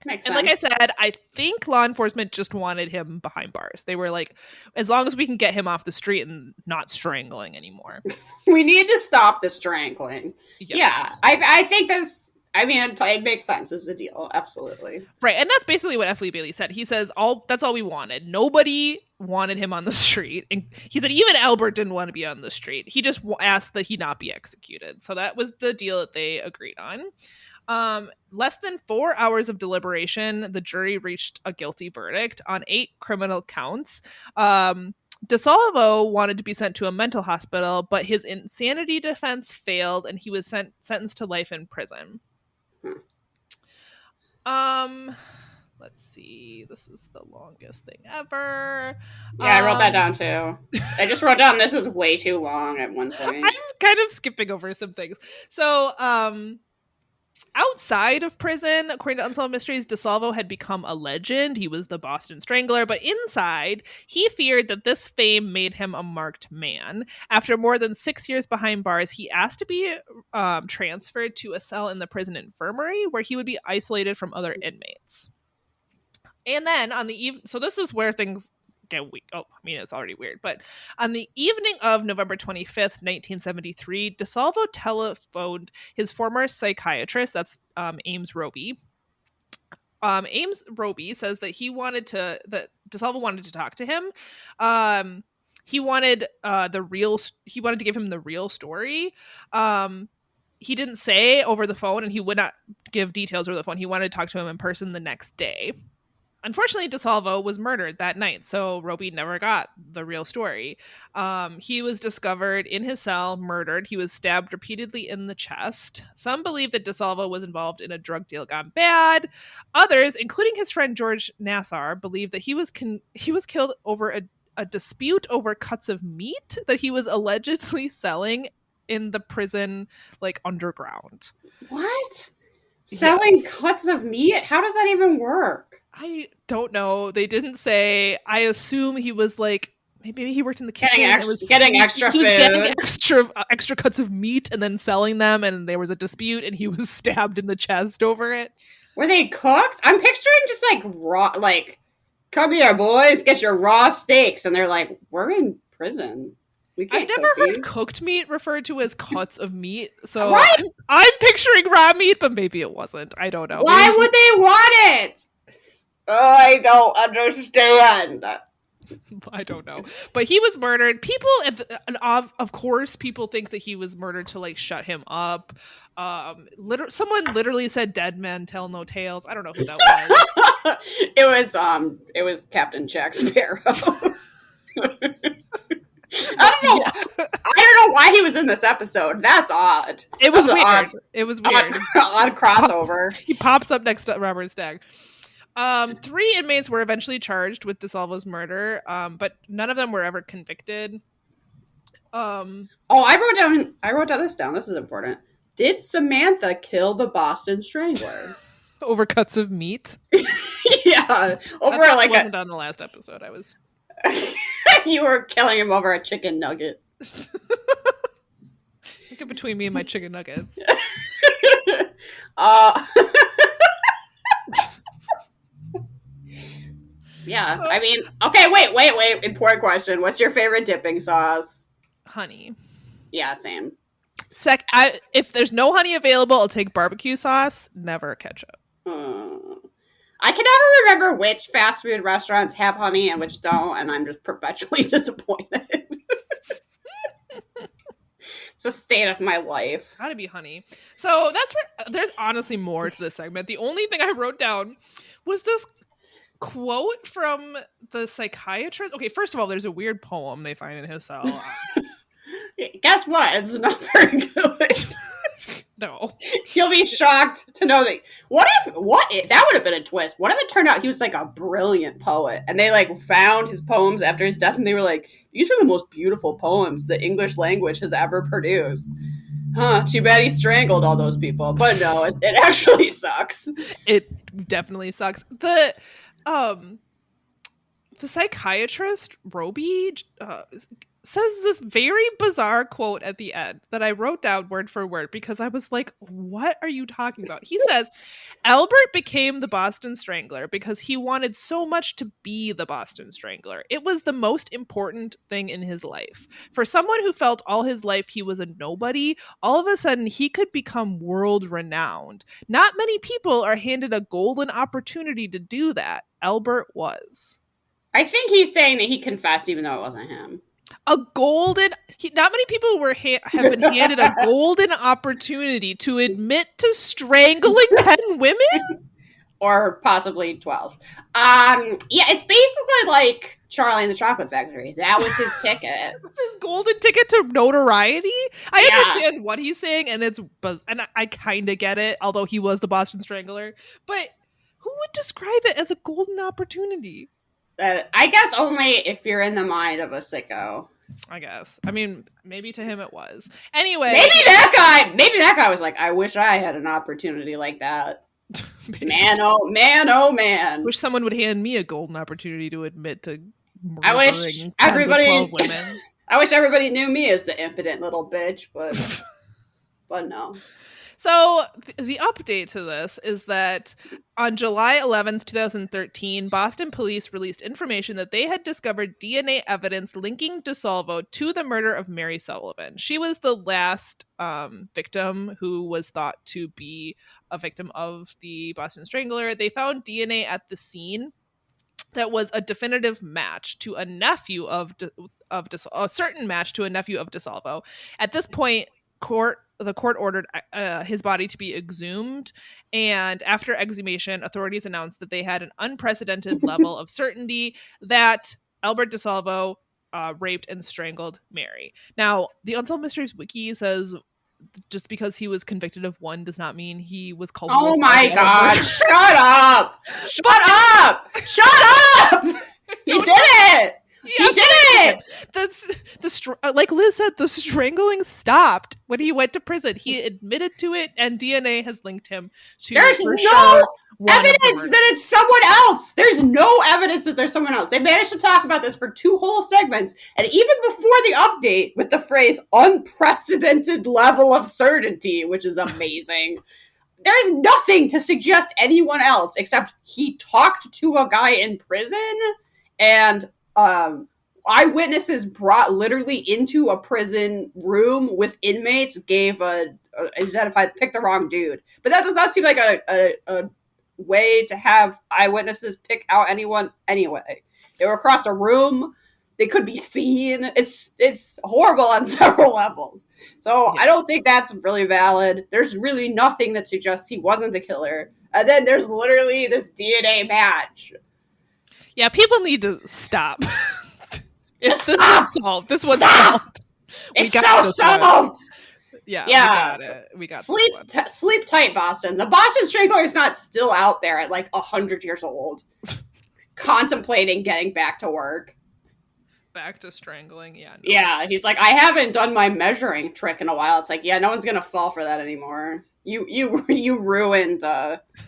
[SPEAKER 1] Makes
[SPEAKER 2] and
[SPEAKER 1] sense.
[SPEAKER 2] like I said, I think law enforcement just wanted him behind bars. They were like, as long as we can get him off the street and not strangling anymore.
[SPEAKER 1] We need to stop the strangling. Yes. Yeah, I think this. I mean, it makes sense as a deal. Absolutely.
[SPEAKER 2] Right. And that's basically what F. Lee Bailey said. He says, that's all we wanted. Nobody wanted him on the street. And he said even Albert didn't want to be on the street. He just asked that he not be executed. So that was the deal that they agreed on. Less than 4 hours of deliberation, the jury reached a guilty verdict on 8 criminal counts. DeSalvo wanted to be sent to a mental hospital, but his insanity defense failed and he was sentenced to life in prison. Let's see. This is the longest thing ever.
[SPEAKER 1] Yeah, I wrote that down too. I just wrote down this is way too long at one point.
[SPEAKER 2] I'm kind of skipping over some things. So, outside of prison, according to Unsolved Mysteries, DeSalvo had become a legend. He was the Boston Strangler, but inside, he feared that this fame made him a marked man. After more than 6 years behind bars, he asked to be transferred to a cell in the prison infirmary where he would be isolated from other inmates. And then on the so this is where things get weak. Oh, I mean, it's already weird. But on the evening of November 25th, 1973, DeSalvo telephoned his former psychiatrist, that's Ames Roby. Ames Roby says that that DeSalvo wanted to talk to him. He wanted to give him the real story. He didn't say over the phone, and he would not give details over the phone. He wanted to talk to him in person the next day. Unfortunately, DeSalvo was murdered that night, so Roby never got the real story. He was discovered in his cell, murdered. He was stabbed repeatedly in the chest. Some believe that DeSalvo was involved in a drug deal gone bad. Others, including his friend George Nassar, believe that he was killed over a dispute over cuts of meat that he was allegedly selling in the prison, like, underground.
[SPEAKER 1] What? Selling cuts of meat? How does that even work?
[SPEAKER 2] I don't know. They didn't say. I assume he was like, maybe he worked in the kitchen.
[SPEAKER 1] Getting extra food.
[SPEAKER 2] Getting extra cuts of meat and then selling them, and there was a dispute and he was stabbed in the chest over it.
[SPEAKER 1] Were they cooked? I'm picturing just like raw, like, come here, boys, get your raw steaks. And they're like, we're in prison.
[SPEAKER 2] I've never heard cooked meat referred to as cuts of meat, so right? I'm picturing raw meat, but maybe it wasn't. I don't know.
[SPEAKER 1] Why would they want it? I don't understand.
[SPEAKER 2] I don't know. But he was murdered. People, of course, people think that he was murdered to, like, shut him up. Someone literally said "dead men tell no tales." I don't know who that was.
[SPEAKER 1] It was Captain Jack Sparrow. I don't know why he was in this episode. That's odd.
[SPEAKER 2] It was weird. It was weird.
[SPEAKER 1] Odd crossover.
[SPEAKER 2] He pops up next to Robert Stagg. 3 inmates were eventually charged with DeSalvo's murder, but none of them were ever convicted.
[SPEAKER 1] I wrote this down. This is important. Did Samantha kill the Boston Strangler?
[SPEAKER 2] Over cuts of meat?
[SPEAKER 1] Yeah.
[SPEAKER 2] Wasn't on the last episode. I was...
[SPEAKER 1] You were killing him over a chicken nugget.
[SPEAKER 2] Look at between me and my chicken nuggets.
[SPEAKER 1] Yeah, I mean, okay, wait. Important question. What's your favorite dipping sauce?
[SPEAKER 2] Honey.
[SPEAKER 1] Yeah, same.
[SPEAKER 2] If there's no honey available, I'll take barbecue sauce, never ketchup.
[SPEAKER 1] I can never remember which fast food restaurants have honey and which don't, and I'm just perpetually disappointed. It's a state of my life.
[SPEAKER 2] Gotta be honey. So that's where there's honestly more to this segment. The only thing I wrote down was this quote from the psychiatrist. Okay, first of all, there's a weird poem they find in his cell.
[SPEAKER 1] Guess what? It's not very good.
[SPEAKER 2] No.
[SPEAKER 1] You'll be shocked to know that. That would have been a twist. What if it turned out he was like a brilliant poet and they like found his poems after his death and they were like, these are the most beautiful poems the English language has ever produced. Huh, too bad he strangled all those people. But no, it actually sucks.
[SPEAKER 2] It definitely sucks. The psychiatrist, Roby, says this very bizarre quote at the end that I wrote down word for word because I was like, what are you talking about? He says, Albert became the Boston Strangler because he wanted so much to be the Boston Strangler. It was the most important thing in his life. For someone who felt all his life he was a nobody, all of a sudden he could become world renowned. Not many people are handed a golden opportunity to do that. Albert was.
[SPEAKER 1] I think he's saying that he confessed even though it wasn't him.
[SPEAKER 2] A golden not many people have been handed a golden opportunity to admit to strangling 10 women
[SPEAKER 1] or possibly 12. Yeah, it's basically like Charlie and the Chocolate Factory. That was his ticket.
[SPEAKER 2] It's his golden ticket to notoriety. I understand what he's saying, and I kind of get it, although he was the Boston Strangler. But who would describe it as a golden opportunity?
[SPEAKER 1] I guess only if you're in the mind of a sicko.
[SPEAKER 2] I guess. I mean, maybe to him it was. Anyway,
[SPEAKER 1] maybe that guy was like, I wish I had an opportunity like that. Man, oh man, oh man.
[SPEAKER 2] Wish someone would hand me a golden opportunity to admit to murdering
[SPEAKER 1] I wish everybody
[SPEAKER 2] women.
[SPEAKER 1] I wish everybody knew me as the impotent little bitch, but no.
[SPEAKER 2] So the update to this is that on July 11th, 2013, Boston police released information that they had discovered DNA evidence linking DeSalvo to the murder of Mary Sullivan. She was the last victim who was thought to be a victim of the Boston Strangler. They found DNA at the scene that was a definitive match to a nephew of a certain match to a nephew of DeSalvo. At this point, the court ordered his body to be exhumed, and after exhumation, authorities announced that they had an unprecedented level of certainty that Albert DeSalvo raped and strangled Mary. Now, the Unsolved Mysteries Wiki says just because he was convicted of one does not mean he was called.
[SPEAKER 1] Oh my god! Shut up! Shut up! Shut up! He did it! He did it!
[SPEAKER 2] That's like Liz said, the strangling stopped when he went to prison. He admitted to it, and DNA has linked him to.
[SPEAKER 1] There's no evidence that it's someone else. There's no evidence that there's someone else. They managed to talk about this for 2 whole segments, and even before the update, with the phrase "unprecedented level of certainty," which is amazing. There's nothing to suggest anyone else except he talked to a guy in prison and. Eyewitnesses brought literally into a prison room with inmates picked the wrong dude. But that does not seem like a way to have eyewitnesses pick out anyone anyway. They were across a room. They could be seen. It's horrible on several levels. So yeah. I don't think that's really valid. There's really nothing that suggests he wasn't the killer. And then there's literally this DNA match.
[SPEAKER 2] Yeah, people need to stop.
[SPEAKER 1] This
[SPEAKER 2] one's solved. This one's solved.
[SPEAKER 1] It's so solved.
[SPEAKER 2] Yeah. We got it.
[SPEAKER 1] Sleep tight, Boston. The Boston Strangler is not still out there at like 100 years old, contemplating getting back to work.
[SPEAKER 2] Back to strangling, yeah. No.
[SPEAKER 1] Yeah, he's like, I haven't done my measuring trick in a while. It's like, yeah, no one's gonna fall for that anymore. You ruined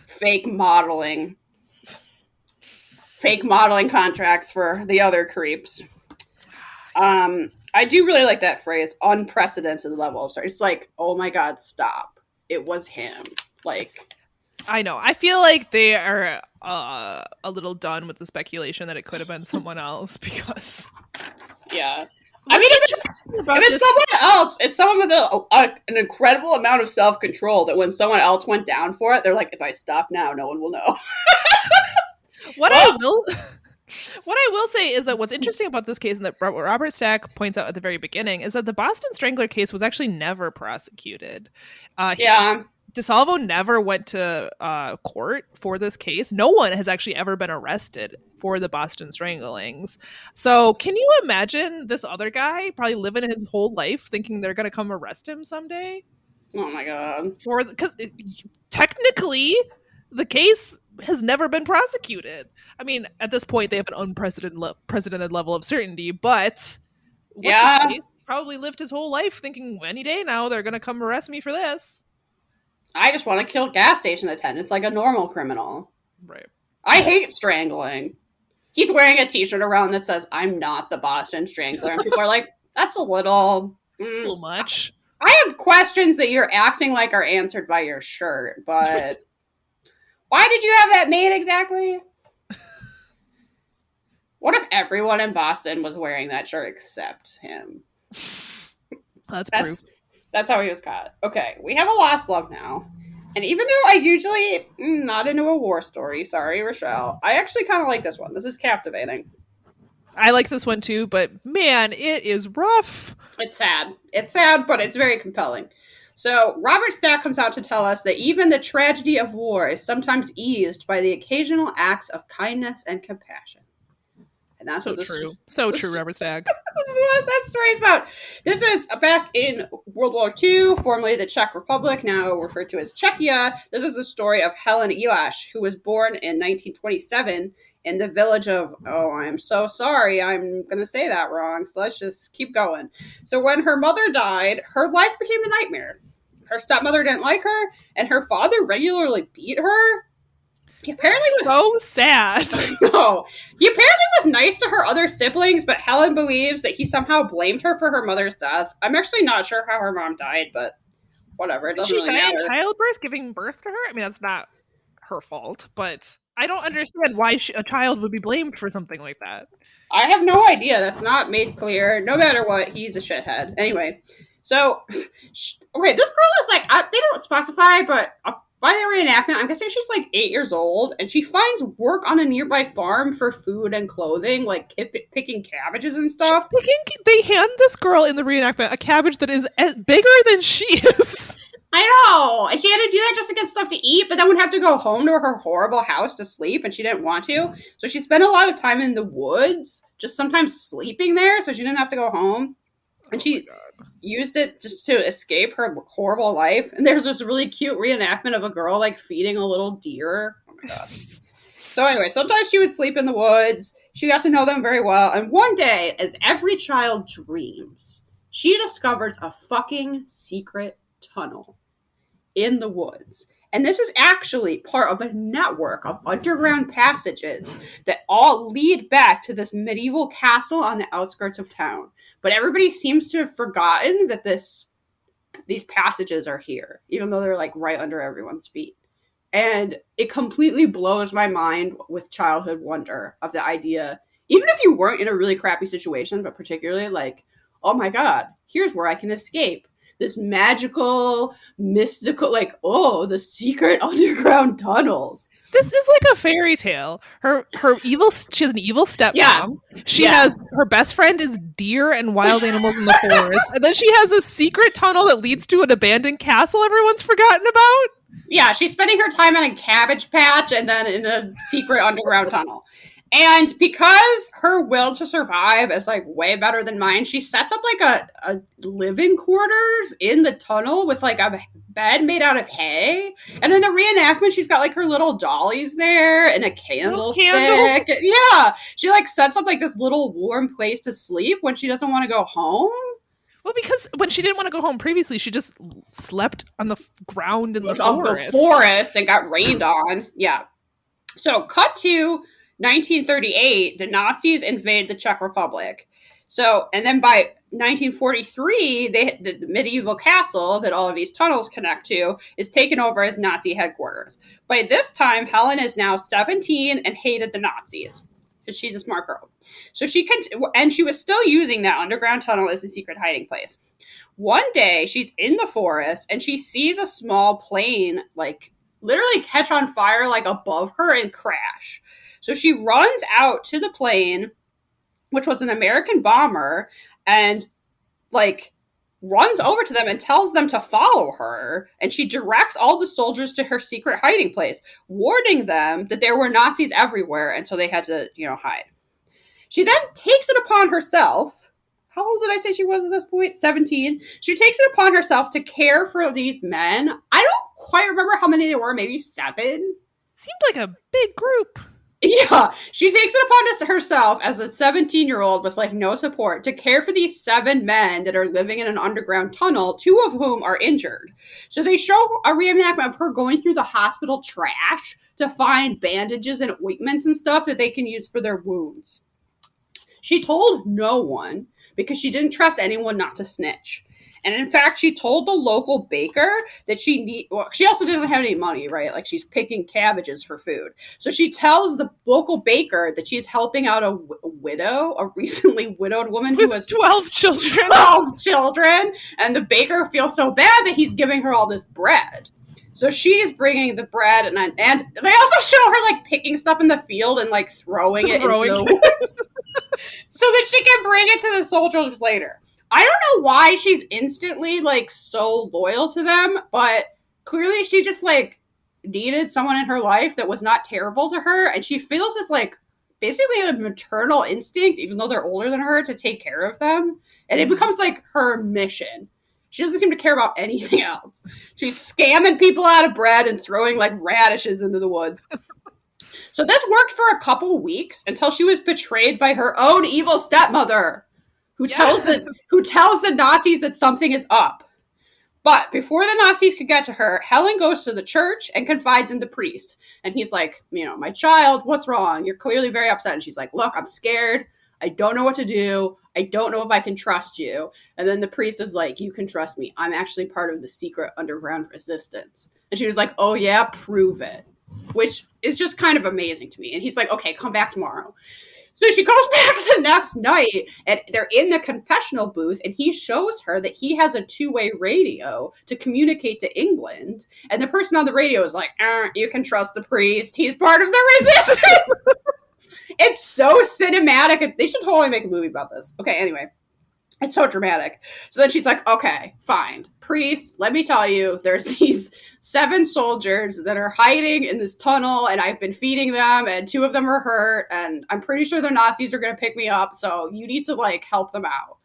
[SPEAKER 1] fake modeling contracts for the other creeps. I do really like that phrase, unprecedented level of certainty. It's like, oh my god, stop. It was him. Like,
[SPEAKER 2] I know. I feel like they are a little done with the speculation that it could have been someone else because...
[SPEAKER 1] Yeah. I mean, if it's someone else, it's someone with an incredible amount of self-control that when someone else went down for it, they're like, if I stop now, no one will know.
[SPEAKER 2] What I will say is that what's interesting about this case, and that Robert Stack points out at the very beginning, is that the Boston Strangler case was actually never prosecuted. DeSalvo never went to court for this case. No one has actually ever been arrested for the Boston Stranglings. So can you imagine this other guy probably living his whole life thinking they're going to come arrest him someday?
[SPEAKER 1] Oh my god.
[SPEAKER 2] Because technically the case has never been prosecuted. I mean, at this point, they have an unprecedented level of certainty, but probably lived his whole life thinking any day now they're going to come arrest me for this.
[SPEAKER 1] I just want to kill gas station attendants like a normal criminal.
[SPEAKER 2] Right.
[SPEAKER 1] I hate strangling. He's wearing a t-shirt around that says, I'm not the Boston Strangler. And people are like, That's a little...
[SPEAKER 2] A little much.
[SPEAKER 1] I have questions that you're acting like are answered by your shirt, but why did you have that made exactly? What if everyone in Boston was wearing that shirt except him?
[SPEAKER 2] That's proof.
[SPEAKER 1] That's how he was caught. Okay, we have a lost love now. And even though I usually am not into a war story, sorry, Rochelle, I actually kind of like this one. This is captivating.
[SPEAKER 2] I like this one too, but man, it is rough.
[SPEAKER 1] It's sad. It's sad, but it's very compelling. So, Robert Stack comes out to tell us that even the tragedy of war is sometimes eased by the occasional acts of kindness and compassion. And that's
[SPEAKER 2] so
[SPEAKER 1] what
[SPEAKER 2] true. So true, Robert Stack.
[SPEAKER 1] This is what that story is about. This is back in World War II, formerly the Czech Republic, now referred to as Czechia. This is the story of Helen Elash, who was born in 1927 in the village of, oh, I'm so sorry, I'm going to say that wrong, so let's just keep going. So when her mother died, her life became a nightmare. Her stepmother didn't like her, and her father regularly beat her. He apparently was
[SPEAKER 2] so sad.
[SPEAKER 1] No, he apparently was nice to her other siblings, but Helen believes that he somehow blamed her for her mother's death. I'm actually not sure how her mom died, but whatever. It doesn't really matter.
[SPEAKER 2] Did she die in childbirth, giving birth to her? I mean, that's not her fault, but I don't understand why a child would be blamed for something like that.
[SPEAKER 1] I have no idea. That's not made clear. No matter what, he's a shithead. Anyway, so okay, this girl is like they don't specify, but. By the reenactment, I'm guessing she's like 8 years old, and she finds work on a nearby farm for food and clothing, like picking cabbages and stuff.
[SPEAKER 2] They hand this girl in the reenactment a cabbage that is bigger than she is.
[SPEAKER 1] I know. And she had to do that just to get stuff to eat, but then would have to go home to her horrible house to sleep, and she didn't want to. So she spent a lot of time in the woods, just sometimes sleeping there, so she didn't have to go home. And she used it just to escape her horrible life. And there's this really cute reenactment of a girl like feeding a little deer. Oh my god. So anyway, sometimes she would sleep in the woods. She got to know them very well. And one day, as every child dreams, she discovers a fucking secret tunnel in the woods. And this is actually part of a network of underground passages that all lead back to this medieval castle on the outskirts of town. But everybody seems to have forgotten that these passages are here, even though they're like right under everyone's feet. And it completely blows my mind with childhood wonder of the idea, even if you weren't in a really crappy situation, but particularly like, oh my god, here's where I can escape. This magical, mystical, like, oh, the secret underground tunnels.
[SPEAKER 2] This is like a fairy tale. She has an evil stepmom.
[SPEAKER 1] Yes.
[SPEAKER 2] She has, her best friend is deer and wild animals in the forest. And then she has a secret tunnel that leads to an abandoned castle everyone's forgotten about.
[SPEAKER 1] Yeah, she's spending her time in a cabbage patch and then in a secret underground tunnel. And because her will to survive is like way better than mine, she sets up like a living quarters in the tunnel with like a bed made out of hay. And in the reenactment, she's got like her little dollies there and a candlestick. Yeah, she like sets up like this little warm place to sleep when she doesn't want to go home.
[SPEAKER 2] Well, because when she didn't want to go home previously, she just slept on the ground in the
[SPEAKER 1] forest and got rained on. Yeah. So cut to 1938, the Nazis invade the Czech Republic. So, and then by 1943, the medieval castle that all of these tunnels connect to is taken over as Nazi headquarters. By this time, Helen is now 17 and hated the Nazis because she's a smart girl. So she was still using that underground tunnel as a secret hiding place. One day, she's in the forest and she sees a small plane like literally catch on fire like above her and crash. So she runs out to the plane, which was an American bomber, and like runs over to them and tells them to follow her. And she directs all the soldiers to her secret hiding place, warning them that there were Nazis everywhere, and so they had to, hide. She then takes it upon herself. How old did I say she was at this point? 17. She takes it upon herself to care for these men. I don't quite remember how many there were, maybe 7.
[SPEAKER 2] Seemed like a big group.
[SPEAKER 1] Yeah, she takes it upon herself as a 17-year-old with like no support to care for these 7 men that are living in an underground tunnel, 2 of whom are injured. So they show a reenactment of her going through the hospital trash to find bandages and ointments and stuff that they can use for their wounds. She told no one because she didn't trust anyone not to snitch. And in fact, she told the local baker that she also doesn't have any money, right? Like she's picking cabbages for food. So she tells the local baker that she's helping out a widow, a recently widowed woman
[SPEAKER 2] With
[SPEAKER 1] who has
[SPEAKER 2] 12 children.
[SPEAKER 1] 12 children. And the baker feels so bad that he's giving her all this bread. So she's bringing the bread, and they also show her like picking stuff in the field and like throwing it into the woods so that she can bring it to the soldiers later. I don't know why she's instantly like so loyal to them, but clearly she just like needed someone in her life that was not terrible to her, and she feels this like basically a maternal instinct, even though they're older than her, to take care of them, and it becomes like her mission. She doesn't seem to care about anything else. She's scamming people out of bread and throwing like radishes into the woods. So this worked for a couple weeks until she was betrayed by her own evil stepmother, who tells the Nazis that something is up. But before the Nazis could get to her, Helen goes to the church and confides in the priest. And he's like, my child, what's wrong? You're clearly very upset. And she's like, look, I'm scared. I don't know what to do. I don't know if I can trust you. And then the priest is like, you can trust me. I'm actually part of the secret underground resistance. And she was like, oh yeah, prove it. Which is just kind of amazing to me. And he's like, okay, come back tomorrow. So she goes back the next night, and they're in the confessional booth, and he shows her that he has a two-way radio to communicate to England. And the person on the radio is like, you can trust the priest. He's part of the resistance. It's so cinematic. They should totally make a movie about this. Okay, anyway. It's so dramatic. So then she's like, okay, fine. Priest, let me tell you, there's these 7 soldiers that are hiding in this tunnel, and I've been feeding them, and 2 of them are hurt, and I'm pretty sure the Nazis are going to pick me up, so you need to, like, help them out.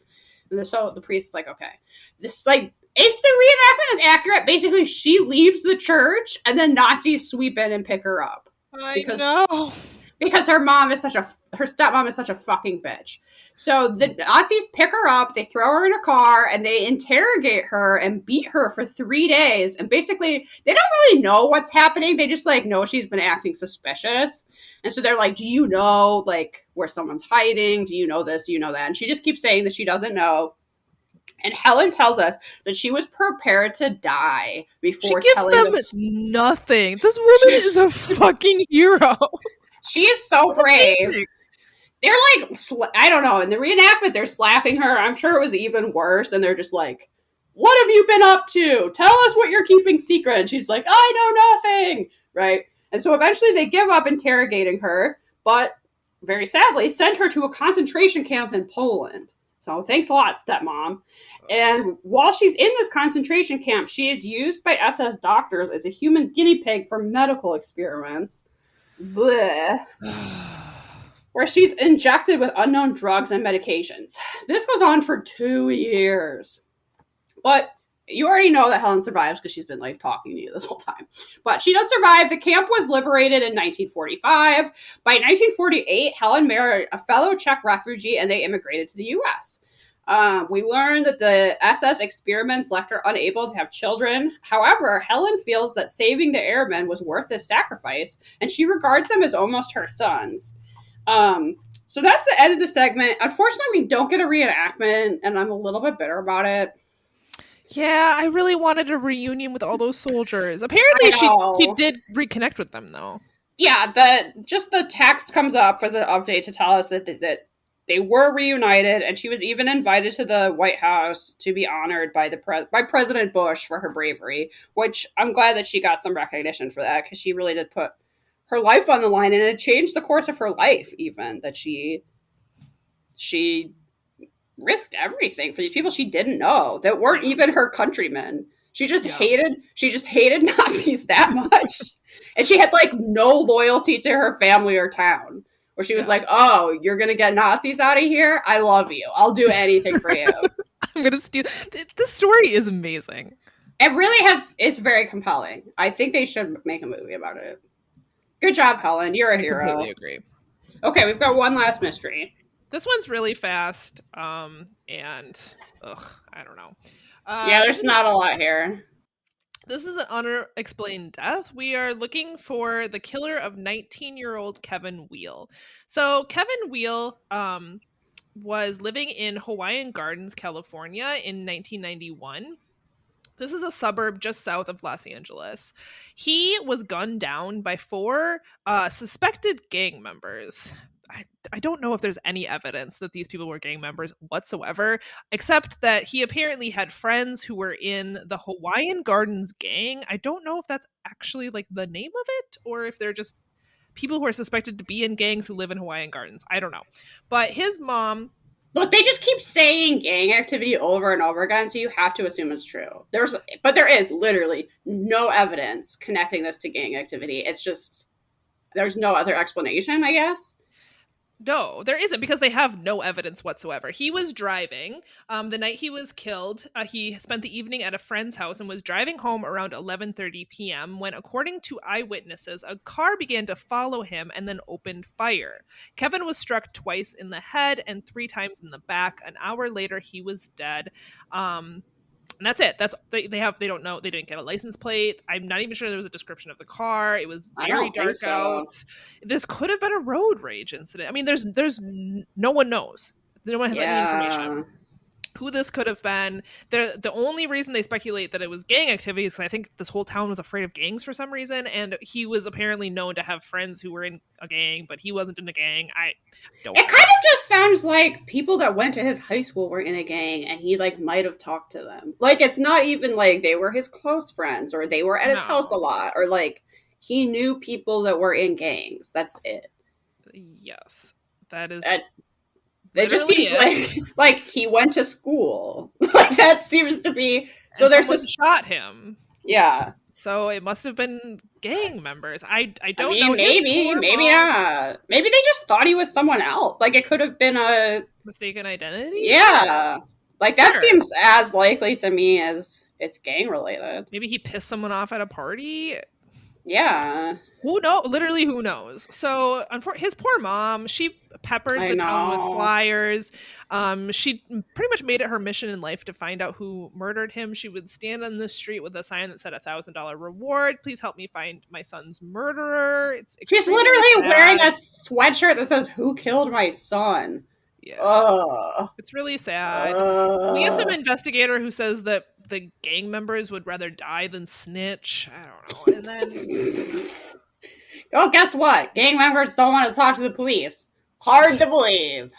[SPEAKER 1] And so the priest's like, okay. This, like, if the reenactment is accurate, basically she leaves the church, and then Nazis sweep in and pick her up.
[SPEAKER 2] I know.
[SPEAKER 1] Because her stepmom is such a fucking bitch. So the Nazis pick her up, they throw her in a car, and they interrogate her and beat her for 3 days. And basically, they don't really know what's happening. They just, like, know she's been acting suspicious. And so they're like, do you know, like, where someone's hiding? Do you know this? Do you know that? And she just keeps saying that she doesn't know. And Helen tells us that she was prepared to die before telling them
[SPEAKER 2] nothing. This woman is a fucking hero.
[SPEAKER 1] She is so brave. They're like, I don't know. In the reenactment, they're slapping her. I'm sure it was even worse. And they're just like, what have you been up to? Tell us what you're keeping secret. And she's like, I know nothing. Right? And so eventually they give up interrogating her, but very sadly sent her to a concentration camp in Poland. So thanks a lot, stepmom. And while she's in this concentration camp, she is used by SS doctors as a human guinea pig for medical experiments. Blech. Where she's injected with unknown drugs and medications. This goes on for 2 years. But you already know that Helen survives because she's been like talking to you this whole time. But she does survive. The camp was liberated in 1945. By 1948, Helen married a fellow Czech refugee and they immigrated to the U.S. We learned that the SS experiments left her unable to have children. However, Helen feels that saving the airmen was worth this sacrifice, and she regards them as almost her sons. So that's the end of the segment. Unfortunately, we don't get a reenactment, and I'm a little bit bitter about it.
[SPEAKER 2] Yeah, I really wanted a reunion with all those soldiers. Apparently, she did reconnect with them, though.
[SPEAKER 1] Yeah, the text comes up as an update to tell us that they were reunited, and she was even invited to the White House to be honored by by President Bush for her bravery, which I'm glad that she got some recognition for that, because she really did put her life on the line, and it changed the course of her life, even, that she risked everything for these people she didn't know, that weren't even her countrymen. She just hated Nazis that much. And she had, like, no loyalty to her family or town. Where she was like, oh, you're going to get Nazis out of here? I love you. I'll do anything for you.
[SPEAKER 2] I'm going to steal. This story is amazing.
[SPEAKER 1] It really it's very compelling. I think they should make a movie about it. Good job, Helen. You're a hero. I
[SPEAKER 2] completely agree.
[SPEAKER 1] Okay, we've got one last mystery.
[SPEAKER 2] This one's really fast. And, I don't know.
[SPEAKER 1] There's not a lot here.
[SPEAKER 2] This is an unexplained death. We are looking for the killer of 19-year-old Kevin Wheel. So Kevin Wheel was living in Hawaiian Gardens, California in 1991. This is a suburb just south of Los Angeles. He was gunned down by 4 suspected gang members. I don't know if there's any evidence that these people were gang members whatsoever, except that he apparently had friends who were in the Hawaiian Gardens gang. I don't know if that's actually like the name of it or if they're just people who are suspected to be in gangs who live in Hawaiian Gardens. I don't know. But his mom.
[SPEAKER 1] Look, they just keep saying gang activity over and over again, so you have to assume it's true. But there is literally no evidence connecting this to gang activity. It's just there's no other explanation, I guess.
[SPEAKER 2] No, there isn't because they have no evidence whatsoever. He was driving the night he was killed. He spent the evening at a friend's house and was driving home around 11:30 p.m. when, according to eyewitnesses, a car began to follow him and then opened fire. Kevin was struck twice in the head and 3 times in the back. An hour later, he was dead. And that's it. They don't know. They didn't get a license plate. I'm not even sure there was a description of the car. It was very dark out. This could have been a road rage incident. I mean, there's no one knows. No one has any information. Who this could have been. The only reason they speculate that it was gang activity is I think this whole town was afraid of gangs for some reason, and he was apparently known to have friends who were in a gang, but he wasn't in a gang.
[SPEAKER 1] It kind of just sounds like people that went to his high school were in a gang, and he like might have talked to them. Like it's not even like they were his close friends, or they were at his house a lot, or like he knew people that were in gangs. That's it.
[SPEAKER 2] Yes, that is.
[SPEAKER 1] It just seems like he went to school. Like that seems to be. So there's
[SPEAKER 2] shot him.
[SPEAKER 1] Yeah.
[SPEAKER 2] So it must have been gang members. I don't know.
[SPEAKER 1] Maybe not. Maybe they just thought he was someone else. Like it could have been a
[SPEAKER 2] mistaken identity.
[SPEAKER 1] Yeah. Like that seems as likely to me as it's gang related.
[SPEAKER 2] Maybe he pissed someone off at a party.
[SPEAKER 1] Yeah.
[SPEAKER 2] Who knows? Literally, who knows? So, his poor mom, she peppered the town with flyers. She pretty much made it her mission in life to find out who murdered him. She would stand on the street with a sign that said $1,000 reward. Please help me find my son's murderer.
[SPEAKER 1] She's literally wearing a sweatshirt that says, "Who killed my son?"
[SPEAKER 2] Yeah. It's really sad. We get some investigator who says that the gang members would rather die than snitch. I don't know. And then
[SPEAKER 1] oh, guess what? Gang members don't want to talk to the police. Hard to believe.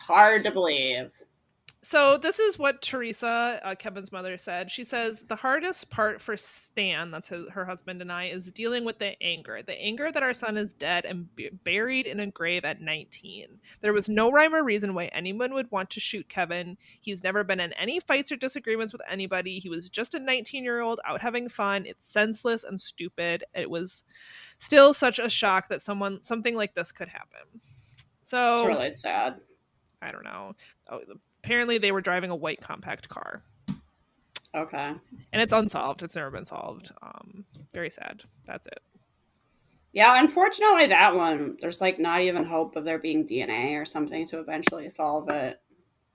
[SPEAKER 2] So this is what Teresa, Kevin's mother, said. She says, the hardest part for Stan, that's her husband and I, is dealing with the anger. The anger that our son is dead and buried in a grave at 19. There was no rhyme or reason why anyone would want to shoot Kevin. He's never been in any fights or disagreements with anybody. He was just a 19-year-old out having fun. It's senseless and stupid. It was still such a shock that something like this could happen. So
[SPEAKER 1] it's really sad.
[SPEAKER 2] I don't know. Apparently they were driving a white compact car.
[SPEAKER 1] Okay.
[SPEAKER 2] And it's unsolved. It's never been solved. Very sad. That's it.
[SPEAKER 1] Yeah, unfortunately that one, there's like not even hope of there being DNA or something to eventually solve it.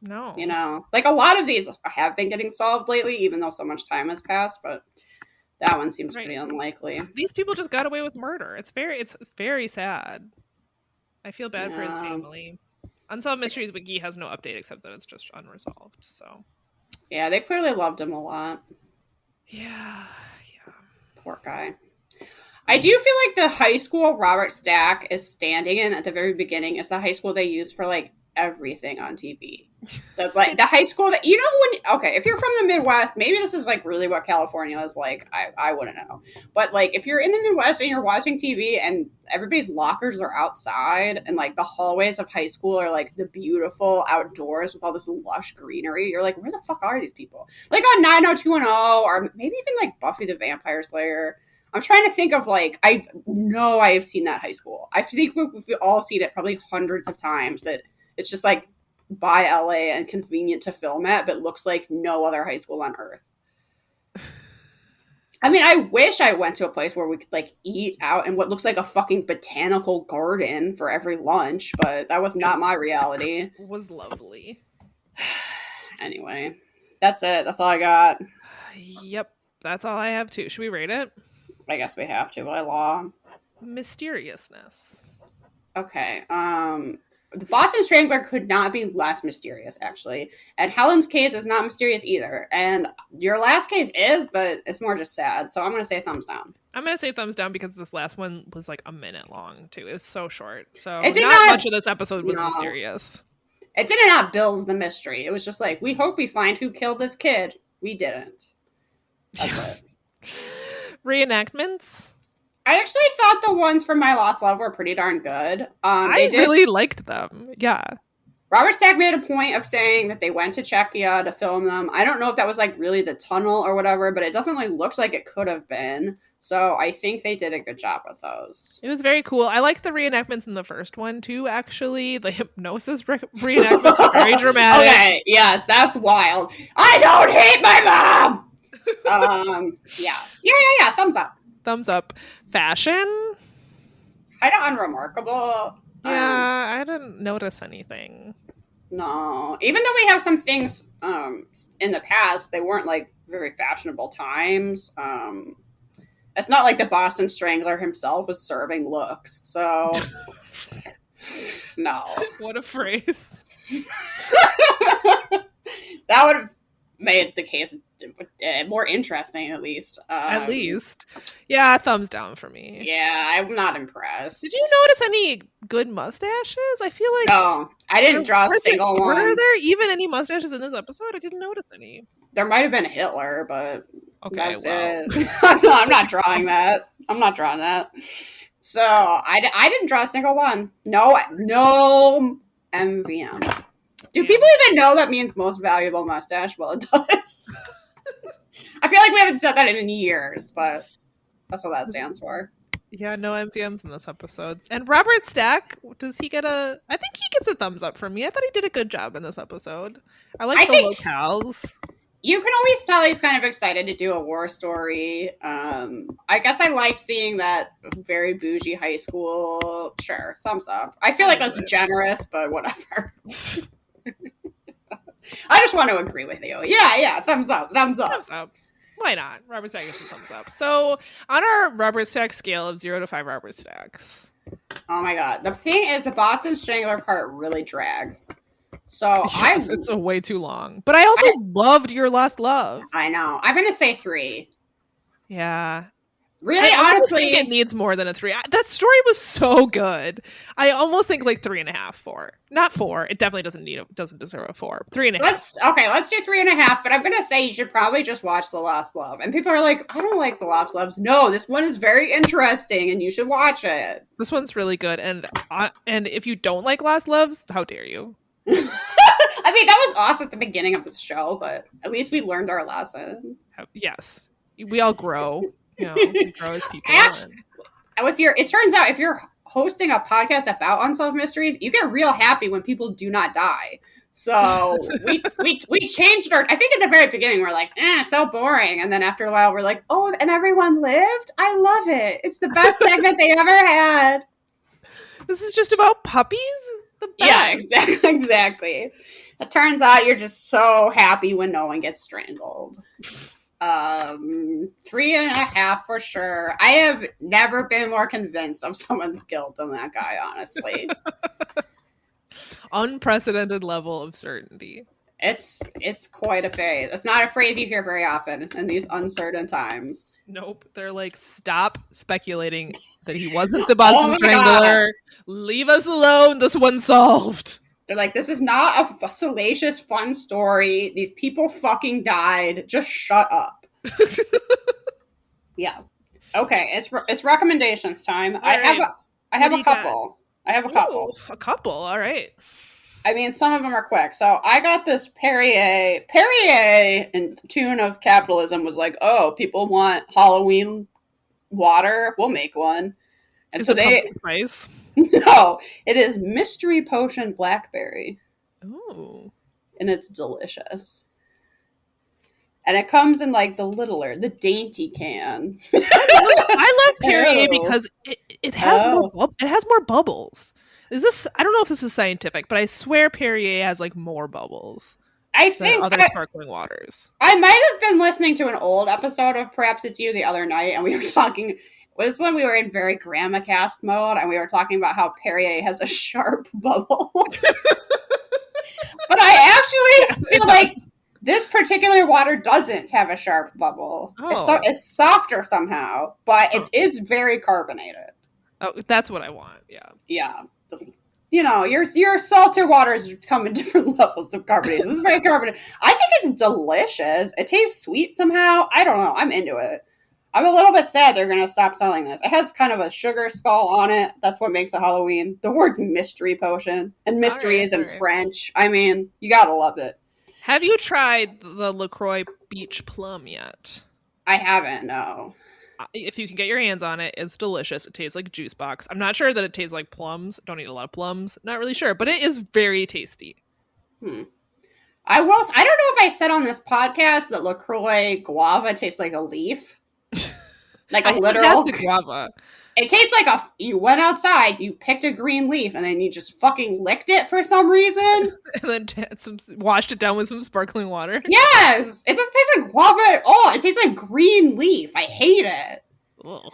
[SPEAKER 2] No.
[SPEAKER 1] You know, like a lot of these have been getting solved lately, even though so much time has passed, but that one seems pretty unlikely.
[SPEAKER 2] These people just got away with murder. It's very sad. I feel bad for his family. Unsolved Mysteries Wiki has no update except that it's just unresolved. So,
[SPEAKER 1] yeah, they clearly loved him a lot.
[SPEAKER 2] Yeah.
[SPEAKER 1] Poor guy. I do feel like the high school Robert Stack is standing in at the very beginning is the high school they use for like everything on TV. The high school that if you're from the Midwest, maybe this is like really what California is like. I wouldn't know, but like if you're in the Midwest and you're watching TV and everybody's lockers are outside and like the hallways of high school are like the beautiful outdoors with all this lush greenery, you're like, where the fuck are these people? Like on 90210 or maybe even like Buffy the Vampire Slayer. I'm trying to think of like, I know I have seen that high school. I think we've all seen it probably hundreds of times that it's just like by LA and convenient to film at, but looks like no other high school on earth. I mean, I wish I went to a place where we could like eat out in what looks like a fucking botanical garden for every lunch, but that was not my reality.
[SPEAKER 2] It was lovely.
[SPEAKER 1] Anyway, that's it. That's all I got.
[SPEAKER 2] Yep. That's all I have too. Should we rate it?
[SPEAKER 1] I guess we have to by law.
[SPEAKER 2] Mysteriousness.
[SPEAKER 1] Okay. The Boston Strangler could not be less mysterious, actually. And Helen's case is not mysterious either. And your last case is, but it's more just sad. So I'm going to say thumbs down.
[SPEAKER 2] I'm going to say thumbs down because this last one was like a minute long, too. It was so short. So
[SPEAKER 1] It did
[SPEAKER 2] not much of this episode was mysterious.
[SPEAKER 1] It did not build the mystery. It was just like, we hope we find who killed this kid. We didn't. That's it.
[SPEAKER 2] Reenactments?
[SPEAKER 1] I actually thought the ones from My Lost Love were pretty darn good.
[SPEAKER 2] I really liked them. Yeah.
[SPEAKER 1] Robert Stack made a point of saying that they went to Czechia to film them. I don't know if that was like really the tunnel or whatever, but it definitely looked like it could have been. So I think they did a good job with those.
[SPEAKER 2] It was very cool. I liked the reenactments in the first one too, actually. The hypnosis reenactments were very dramatic.
[SPEAKER 1] Okay, yes, that's wild. I don't hate my mom! Yeah, thumbs up.
[SPEAKER 2] Thumbs up. Fashion?
[SPEAKER 1] Kind of unremarkable.
[SPEAKER 2] Yeah, I didn't notice anything.
[SPEAKER 1] No. Even though we have some things in the past, they weren't like very fashionable times. It's not like the Boston Strangler himself was serving looks. So, no.
[SPEAKER 2] What a phrase.
[SPEAKER 1] That would have made the case more interesting, at least.
[SPEAKER 2] At least. Yeah, thumbs down for me.
[SPEAKER 1] Yeah, I'm not impressed.
[SPEAKER 2] Did you notice any good mustaches? I feel like...
[SPEAKER 1] No, I didn't draw a single one.
[SPEAKER 2] Were there even any mustaches in this episode? I didn't notice any.
[SPEAKER 1] There might have been Hitler, but that's it. No, I'm not drawing that. So, I didn't draw a single one. No MVM. Do people even know that means most valuable mustache? Well, it does. I feel like we haven't said that in years, but that's what that stands for.
[SPEAKER 2] Yeah, no MVMs in this episode. And Robert Stack, does he get I think he gets a thumbs up from me. I thought he did a good job in this episode. I like the locales.
[SPEAKER 1] You can always tell he's kind of excited to do a war story. I guess I liked seeing that very bougie high school. Sure, thumbs up. I feel like that's generous, but whatever. I just want to agree with you. Yeah, thumbs up.
[SPEAKER 2] Thumbs up. Why not? Robert Stack gets a thumbs up. So, on our Robert Stack scale of 0 to 5 Robert Stacks.
[SPEAKER 1] Oh my god. The thing is, the Boston Strangler part really drags. So,
[SPEAKER 2] yes, it's a way too long. But I also loved Your Lost Love.
[SPEAKER 1] I know. I'm going to say 3.
[SPEAKER 2] Yeah.
[SPEAKER 1] Really,
[SPEAKER 2] I
[SPEAKER 1] honestly,
[SPEAKER 2] think it needs more than a 3. That story was so good. I almost think like 3.5, 4. Not 4. It definitely doesn't deserve a 4. 3.5.
[SPEAKER 1] Let's do 3.5. But I'm gonna say you should probably just watch The Lost Love. And people are like, I don't like The Lost Loves. No, this one is very interesting, and you should watch it.
[SPEAKER 2] This one's really good. And if you don't like Lost Loves, how dare you?
[SPEAKER 1] I mean, that was off at the beginning of the show, but at least we learned our lesson.
[SPEAKER 2] Yes, we all grow. We grow as people.
[SPEAKER 1] Actually, it turns out if you're hosting a podcast about unsolved mysteries, you get real happy when people do not die. So we changed our. I think at the very beginning we're like, so boring, and then after a while we're like, oh, and everyone lived. I love it. It's the best segment they ever had.
[SPEAKER 2] This is just about puppies.
[SPEAKER 1] Yeah, exactly. It turns out you're just so happy when no one gets strangled. 3.5 for sure. I have never been more convinced of someone's guilt than that guy, honestly.
[SPEAKER 2] Unprecedented level of certainty.
[SPEAKER 1] It's quite a phrase. It's not a phrase you hear very often in these uncertain times.
[SPEAKER 2] Nope. They're like, stop speculating that he wasn't the Boston Strangler. God. Leave us alone. This one's solved.
[SPEAKER 1] They're like, this is not a salacious, fun story. These people fucking died. Just shut up. Yeah. Okay, it's recommendations time. I have a couple.
[SPEAKER 2] A couple, all right.
[SPEAKER 1] I mean, some of them are quick. So I got this Perrier. Perrier, in tune of capitalism, was like, oh, people want Halloween water. We'll make one. And so
[SPEAKER 2] pumpkin spice?
[SPEAKER 1] No, it is mystery potion blackberry.
[SPEAKER 2] Ooh.
[SPEAKER 1] And it's delicious. And it comes in like the dainty can.
[SPEAKER 2] I love Perrier because it has more bubbles. I don't know if this is scientific, but I swear Perrier has like more bubbles.
[SPEAKER 1] I think
[SPEAKER 2] other sparkling waters.
[SPEAKER 1] I might have been listening to an old episode of Perhaps It's You the other night, and we were talking. was when we were in very grandma cast mode and we were talking about how Perrier has a sharp bubble. But I actually feel like this particular water doesn't have a sharp bubble.
[SPEAKER 2] Oh.
[SPEAKER 1] It's softer somehow, but it is very carbonated.
[SPEAKER 2] Oh, that's what I want. Yeah.
[SPEAKER 1] Yeah. You know, your salter waters come in different levels of carbonation. This is very carbonated. I think it's delicious. It tastes sweet somehow. I don't know. I'm into it. I'm a little bit sad they're going to stop selling this. It has kind of a sugar skull on it. That's what makes it Halloween. The word's mystery potion. And mystery is in French. I mean, you gotta love it.
[SPEAKER 2] Have you tried the LaCroix Beach Plum yet?
[SPEAKER 1] I haven't, no.
[SPEAKER 2] If you can get your hands on it, it's delicious. It tastes like juice box. I'm not sure that it tastes like plums. Don't eat a lot of plums. Not really sure, but it is very tasty.
[SPEAKER 1] I don't know if I said on this podcast that LaCroix guava tastes like a leaf. Like a literal
[SPEAKER 2] guava.
[SPEAKER 1] It tastes like you went outside, you picked a green leaf, and then you just fucking licked it for some reason.
[SPEAKER 2] And then washed it down with some sparkling water.
[SPEAKER 1] Yes! It doesn't taste like guava at all. It tastes like green leaf. I hate it. Ugh.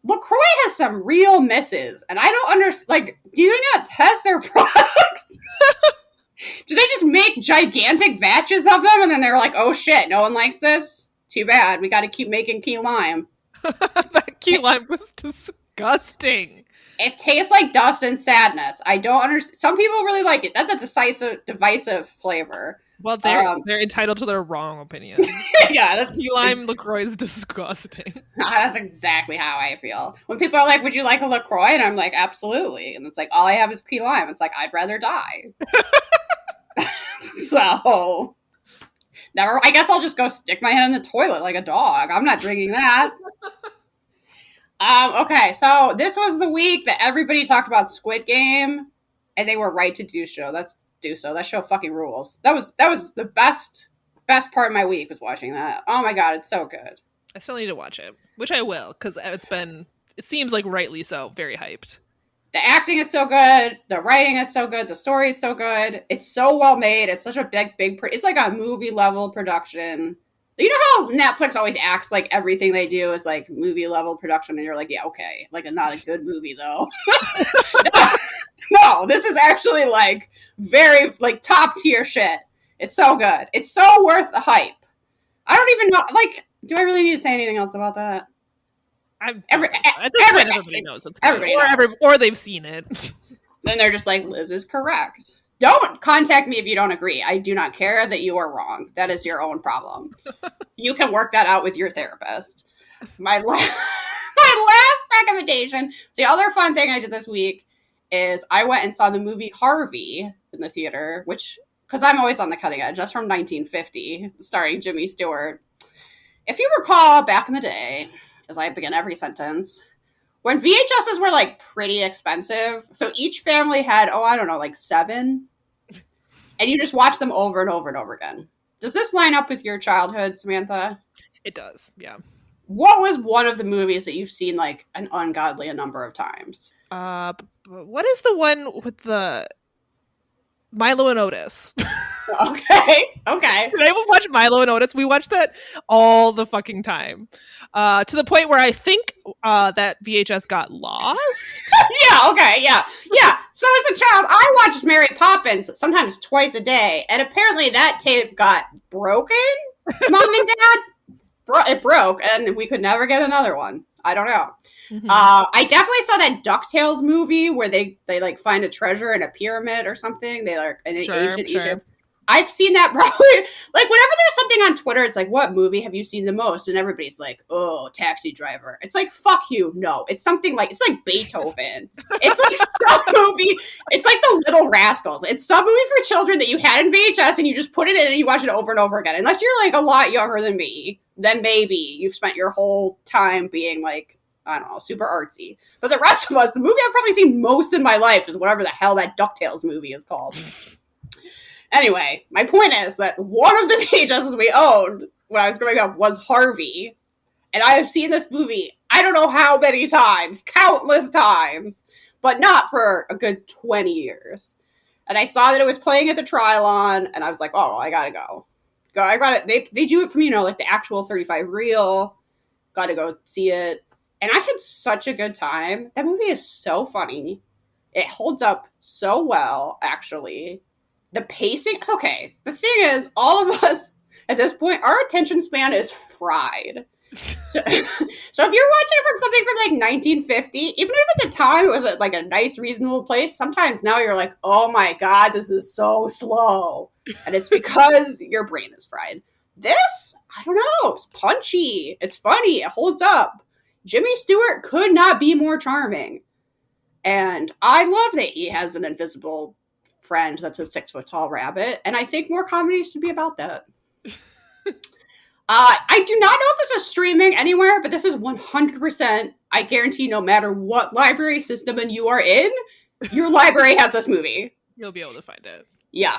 [SPEAKER 1] LaCroix has some real misses, and I don't understand. Like, do they not test their products? Do they just make gigantic batches of them, and then they're like, oh shit, no one likes this? Too bad. We gotta keep making key lime.
[SPEAKER 2] That key lime was disgusting.
[SPEAKER 1] It tastes like dust and sadness. I don't understand. Some people really like it. That's a divisive flavor.
[SPEAKER 2] Well, they're entitled to their wrong opinion.
[SPEAKER 1] Yeah, that's
[SPEAKER 2] key lime LaCroix is disgusting.
[SPEAKER 1] That's exactly how I feel. When people are like, "Would you like a LaCroix?" and I'm like, "Absolutely." And it's like, all I have is key lime. It's like, I'd rather die. So. Never. I guess I'll just go stick my head in the toilet like a dog. I'm not drinking that. Okay, so this was the week that everybody talked about Squid Game, and they were right to do so. That show fucking rules. That was the best part of my week was watching that. Oh my god, it's so good.
[SPEAKER 2] I still need to watch it, which I will, because it seems like rightly so, very hyped.
[SPEAKER 1] The acting is so good. The writing is so good. The story is so good. It's so well made. It's such a big, it's like a movie level production. You know how Netflix always acts like everything they do is like movie level production, and you're like, yeah, okay, like not a good movie though. No, this is actually like very like top tier shit. It's so good. It's so worth the hype. I don't even know. Like, do I really need to say anything else about that?
[SPEAKER 2] Everybody knows it's good. Or they've seen it.
[SPEAKER 1] Then they're just like, Liz is correct. Don't contact me if you don't agree. I do not care that you are wrong. That is your own problem. You can work that out with your therapist. My last recommendation, the other fun thing I did this week is I went and saw the movie Harvey in the theater, which, because I'm always on the cutting edge, that's from 1950, starring Jimmy Stewart. If you recall, back in the day, as I begin every sentence, when VHSs were like pretty expensive, so each family had, like 7, and you just watch them over and over and over again. Does this line up with your childhood, Samantha?
[SPEAKER 2] It does, yeah.
[SPEAKER 1] What was one of the movies that you've seen like an ungodly number of times?
[SPEAKER 2] What is the one with the Milo and Otis?
[SPEAKER 1] Okay.
[SPEAKER 2] Did anyone watch Milo and Otis? We watched that all the fucking time. To the point where I think that VHS got lost.
[SPEAKER 1] Yeah, okay, yeah. So as a child, I watched Mary Poppins sometimes twice a day, and apparently that tape got broken, Mom and Dad. It broke, and we could never get another one. I don't know. Mm-hmm. I definitely saw that DuckTales movie where they like find a treasure in a pyramid or something. They like in ancient Egypt. I've seen that probably, like, whenever there's something on Twitter, it's like, what movie have you seen the most? And everybody's like, oh, Taxi Driver. It's like, fuck you. No, it's something like, it's like Beethoven. It's like some movie. It's like The Little Rascals. It's some movie for children that you had in VHS and you just put it in and you watch it over and over again. Unless you're like a lot younger than me, then maybe you've spent your whole time being like, I don't know, super artsy. But the rest of us, the movie I've probably seen most in my life is whatever the hell that DuckTales movie is called. Anyway, my point is that one of the VHSs we owned when I was growing up was Harvey. And I have seen this movie, I don't know how many times, countless times, but not for a good 20 years. And I saw that it was playing at the Trilon, and I was like, oh, I gotta go. I got it. They do it for me, like the actual 35 reel. Gotta go see it. And I had such a good time. That movie is so funny. It holds up so well, actually. The pacing is okay. The thing is, all of us at this point, our attention span is fried. So, so if you're watching from something from like 1950, even if at the time it was at like a nice, reasonable pace, sometimes now you're like, oh my God, this is so slow. And it's because your brain is fried. This, I don't know, it's punchy. It's funny. It holds up. Jimmy Stewart could not be more charming. And I love that he has an invisible friend that's a 6 foot tall rabbit. And I think more comedies should be about that. I do not know if this is streaming anywhere, but this is 100%. I guarantee no matter what library system and you are in, your library has this movie.
[SPEAKER 2] You'll be able to find it.
[SPEAKER 1] Yeah.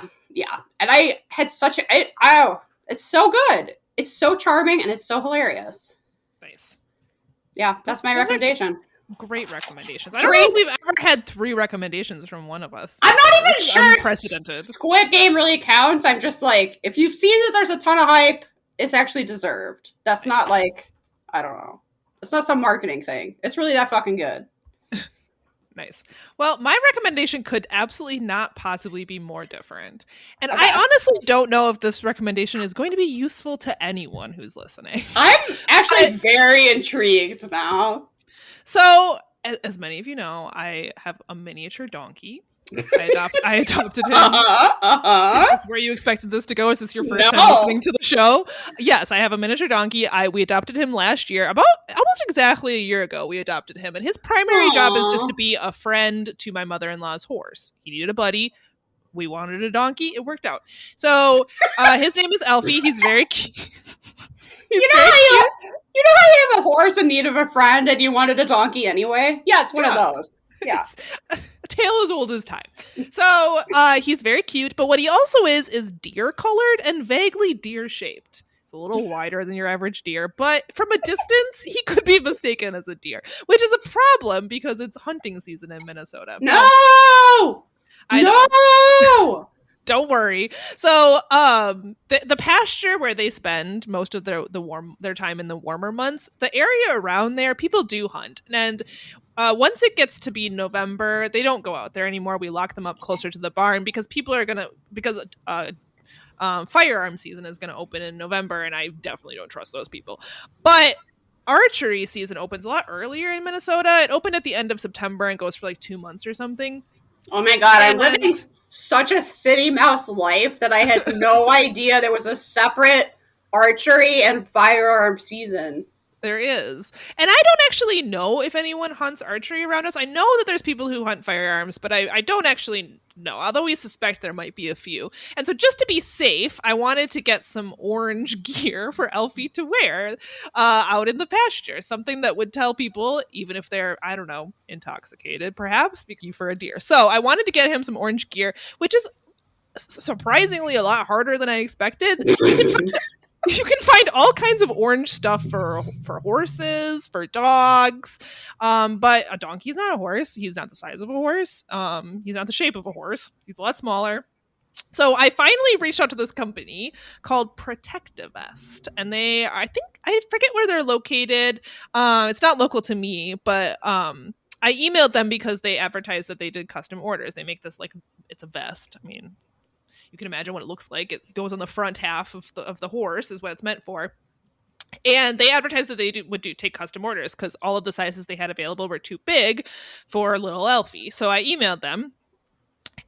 [SPEAKER 1] And I had such a... it's so good. It's so charming and it's so hilarious.
[SPEAKER 2] Nice.
[SPEAKER 1] Yeah, that's my recommendation.
[SPEAKER 2] Great recommendations. I don't know if we've ever had 3 recommendations from one of us.
[SPEAKER 1] I'm not even sure
[SPEAKER 2] unprecedented.
[SPEAKER 1] Squid Game really counts. I'm just like, if you've seen that there's a ton of hype, it's actually deserved. That's not like, I don't know. It's not some marketing thing. It's really that fucking good.
[SPEAKER 2] Nice. Well, my recommendation could absolutely not possibly be more different. And okay. I honestly don't know if this recommendation is going to be useful to anyone who's listening.
[SPEAKER 1] I'm actually very intrigued now.
[SPEAKER 2] So, as many of you know, I have a miniature donkey. I adopted him. Is this where you expected this to go? Is this your first time listening to the show? Yes, I have a miniature donkey. We adopted him last year, about almost exactly a year ago. We adopted him, and his primary job is just to be a friend to my mother-in-law's horse. He needed a buddy. We wanted a donkey. It worked out. So his name is Elfie. He's very cute.
[SPEAKER 1] You know how you have a horse in need of a friend and you wanted a donkey anyway? Yeah, it's one of those. Yeah.
[SPEAKER 2] A tale as old as time. So he's very cute, but what he also is deer colored and vaguely deer shaped. It's a little wider than your average deer, but from a distance, he could be mistaken as a deer, which is a problem because it's hunting season in Minnesota.
[SPEAKER 1] No! No!
[SPEAKER 2] Don't worry. So the pasture where they spend most of their time in the warmer months, the area around there, people do hunt. And once it gets to be November, they don't go out there anymore. We lock them up closer to the barn because firearm season is going to open in November, and I definitely don't trust those people. But archery season opens a lot earlier in Minnesota. It opened at the end of September and goes for like 2 months or something.
[SPEAKER 1] Oh my God, I'm living such a city mouse life that I had no idea there was a separate archery and firearm season.
[SPEAKER 2] There is. And I don't actually know if anyone hunts archery around us. I know that there's people who hunt firearms, but I don't actually know, although we suspect there might be a few. And so just to be safe, I wanted to get some orange gear for Elfie to wear out in the pasture, something that would tell people, even if they're, I don't know, intoxicated, perhaps, speaking for a deer. So I wanted to get him some orange gear, which is surprisingly a lot harder than I expected. You can find all kinds of orange stuff for horses, for dogs, but a donkey's not a horse. He's not the size of a horse. He's not the shape of a horse. He's a lot smaller. So I finally reached out to this company called Protectivest, and I forget where they're located. It's not local to me, but I emailed them because they advertised that they did custom orders. They make this it's a vest. I mean, you can imagine what it looks like. It goes on the front half of the horse is what it's meant for. And they advertised that they would take custom orders because all of the sizes they had available were too big for little Elfie. So I emailed them,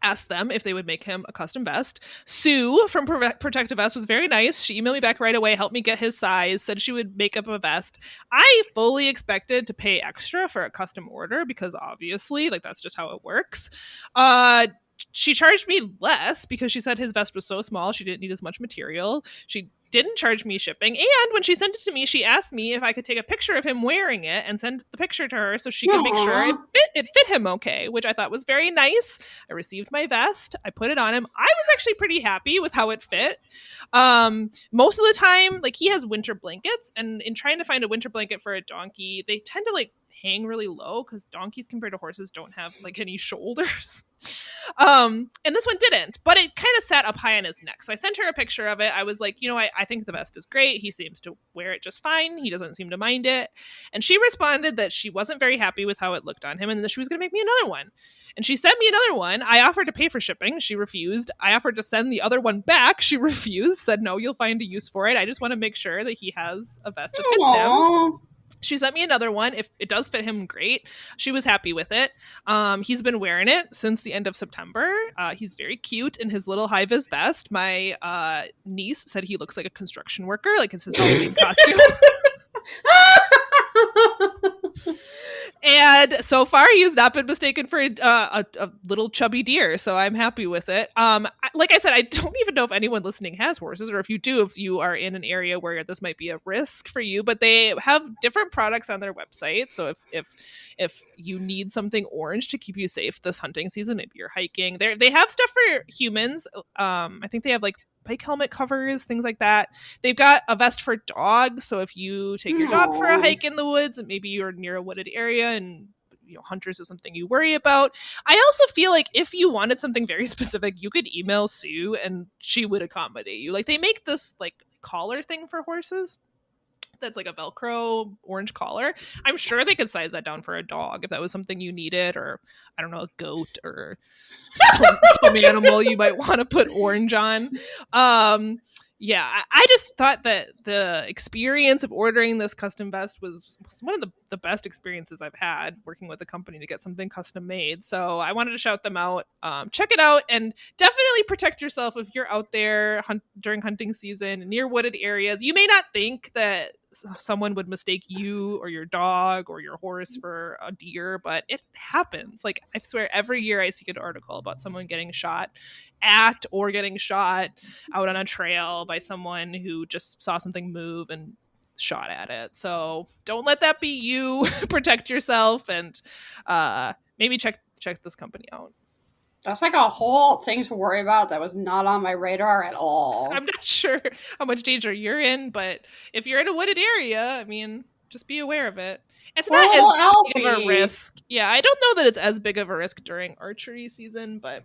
[SPEAKER 2] asked them if they would make him a custom vest. Sue from Protectivest was very nice. She emailed me back right away, helped me get his size, said she would make up a vest. I fully expected to pay extra for a custom order because obviously, that's just how it works. She charged me less because she said his vest was so small she didn't need as much material. She didn't charge me shipping, and when she sent it to me, she asked me if I could take a picture of him wearing it and send the picture to her so she could make sure it fit him okay, which I thought was very nice. I received my vest, I put it on him. I was actually pretty happy with how it fit. Most of the time, he has winter blankets, and in trying to find a winter blanket for a donkey, they tend to hang really low because donkeys compared to horses don't have any shoulders. And this one didn't, but it kind of sat up high on his neck. So I sent her a picture of it. I was like, I think the vest is great. He seems to wear it just fine. He doesn't seem to mind it. And she responded that she wasn't very happy with how it looked on him and that she was going to make me another one. And she sent me another one. I offered to pay for shipping. She refused. I offered to send the other one back. She refused, said, no, you'll find a use for it. I just want to make sure that he has a vest that fits him. She sent me another one. If it does fit him, great. She was happy with it. He's been wearing it since the end of September. He's very cute in his little high-vis vest. My niece said he looks like a construction worker, like it's his Halloween costume. And so far, he has not been mistaken for a little chubby deer, so I'm happy with it. Like I said, I don't even know if anyone listening has horses, or if you do, if you are in an area where this might be a risk for you. But they have different products on their website. So if you need something orange to keep you safe this hunting season, maybe you're hiking, they have stuff for humans. I think they have like bike helmet covers, things like that. They've got a vest for dogs, so if you take your dog for a hike in the woods and maybe you're near a wooded area and hunters is something you worry about. I also feel like if you wanted something very specific, you could email Sue and she would accommodate you. Like they make this like collar thing for horses that's like a Velcro orange collar. I'm sure they could size that down for a dog if that was something you needed, or I don't know, a goat or some animal you might want to put orange on. Yeah, I just thought that the experience of ordering this custom vest was one of the best experiences I've had working with a company to get something custom made. So I wanted to shout them out. Check it out and definitely protect yourself if you're out there during hunting season near wooded areas. You may not think that someone would mistake you or your dog or your horse for a deer, but it happens. Like I swear every year I see an article about someone getting shot at or getting shot out on a trail by someone who just saw something move and shot at it. So don't let that be you. Protect yourself and maybe check this company out.
[SPEAKER 1] That's like a whole thing to worry about that was not on my radar at all.
[SPEAKER 2] I'm not sure how much danger you're in, but if you're in a wooded area, I mean, just be aware of it. It's not as big of a risk. Yeah, I don't know that it's as big of a risk during archery season, but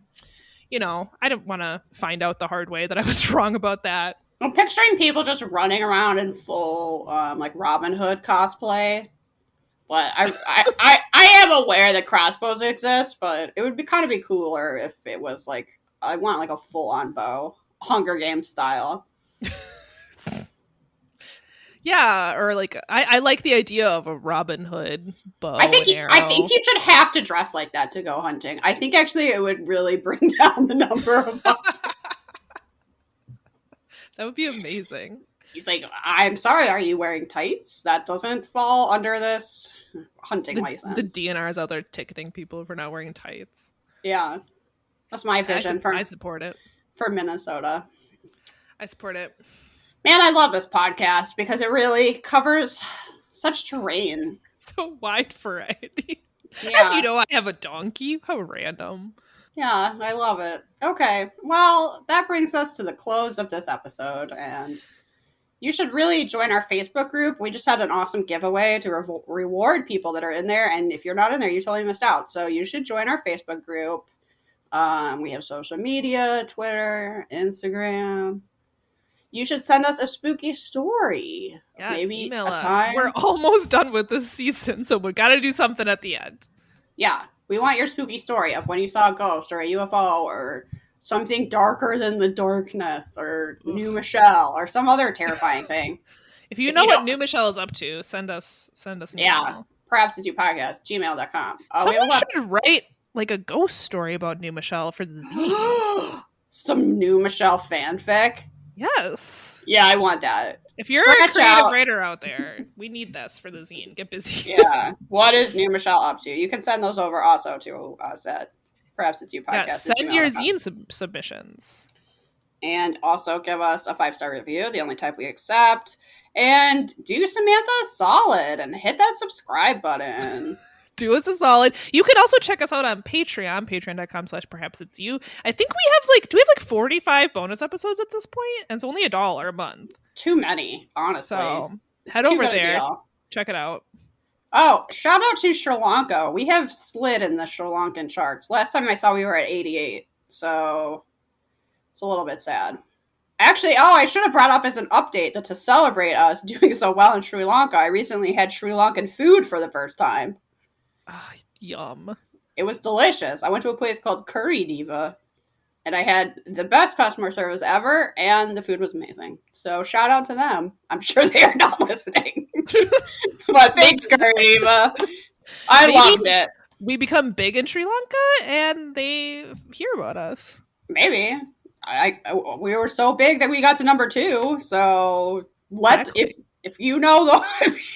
[SPEAKER 2] I don't want to find out the hard way that I was wrong about that.
[SPEAKER 1] I'm picturing people just running around in full like Robin Hood cosplay. But I am aware that crossbows exist, but it would be kind of be cooler if it was like I want like a full on bow, Hunger Games style.
[SPEAKER 2] Yeah, or like I like the idea of a Robin Hood bow.
[SPEAKER 1] I think you should have to dress like that to go hunting. I think actually it would really bring down the number of.
[SPEAKER 2] That would be amazing.
[SPEAKER 1] He's like, I'm sorry, are you wearing tights? That doesn't fall under this hunting license.
[SPEAKER 2] The DNR is out there ticketing people for not wearing tights.
[SPEAKER 1] Yeah. That's my vision
[SPEAKER 2] I support it.
[SPEAKER 1] For Minnesota.
[SPEAKER 2] I support it.
[SPEAKER 1] Man, I love this podcast because it really covers such terrain.
[SPEAKER 2] So wide variety.
[SPEAKER 1] Yeah.
[SPEAKER 2] As you know, I have a donkey. How random.
[SPEAKER 1] Yeah, I love it. Okay, well, that brings us to the close of this episode, and you should really join our Facebook group. We just had an awesome giveaway to reward people that are in there, and if you're not in there, you totally missed out. So you should join our Facebook group. We have social media, Twitter, Instagram. You should send us a spooky story.
[SPEAKER 2] Yes,
[SPEAKER 1] maybe
[SPEAKER 2] email us. We're almost done with this season, so we got to do something at the end.
[SPEAKER 1] Yeah, we want your spooky story of when you saw a ghost or a UFO or something darker than the darkness or New Michelle or some other terrifying thing.
[SPEAKER 2] If you know what New Michelle is up to, send us an email.
[SPEAKER 1] Perhapsitsyoupodcast, gmail.com.
[SPEAKER 2] Someone should write like a ghost story about New Michelle for the zine.
[SPEAKER 1] Some New Michelle fanfic.
[SPEAKER 2] Yes.
[SPEAKER 1] Yeah, I want that.
[SPEAKER 2] If you're a creative writer out there, we need this for the zine. Get busy.
[SPEAKER 1] Yeah. What is New Michelle up to? You can send those over also to us at perhapsitsyoupodcast.
[SPEAKER 2] Yeah, send your zine submissions.
[SPEAKER 1] And also give us a 5-star review, the only type we accept. And do Samantha a solid and hit that subscribe button.
[SPEAKER 2] Do us a solid. You can also check us out on Patreon, patreon.com/perhapsitsyou. I think do we have like 45 bonus episodes at this point? And it's only $1 a month.
[SPEAKER 1] Too many, honestly.
[SPEAKER 2] So head over there. Check it out.
[SPEAKER 1] Oh, shout out to Sri Lanka. We have slid in the Sri Lankan charts. Last time I saw we were at 88, so it's a little bit sad. Actually, I should have brought up as an update that to celebrate us doing so well in Sri Lanka, I recently had Sri Lankan food for the first time.
[SPEAKER 2] Yum.
[SPEAKER 1] It was delicious. I went to a place called Curry Diva, and I had the best customer service ever, and the food was amazing. So shout out to them. I'm sure they are not listening. But thanks, Curry Diva. I loved it.
[SPEAKER 2] We become big in Sri Lanka, and they hear about us.
[SPEAKER 1] Maybe. We were so big that we got to number 2. So if you know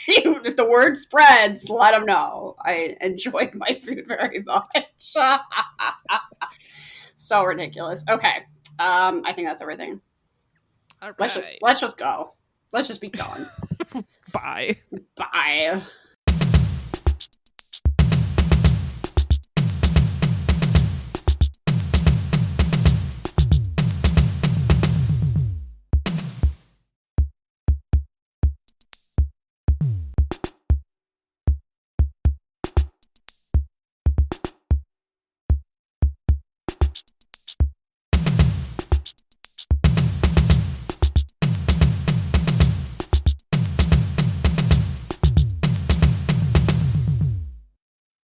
[SPEAKER 1] if the word spreads, let them know. I enjoyed my food very much. So ridiculous. Okay, I think that's everything.
[SPEAKER 2] All right.
[SPEAKER 1] Let's just go. Let's just be done.
[SPEAKER 2] Bye.
[SPEAKER 1] Bye.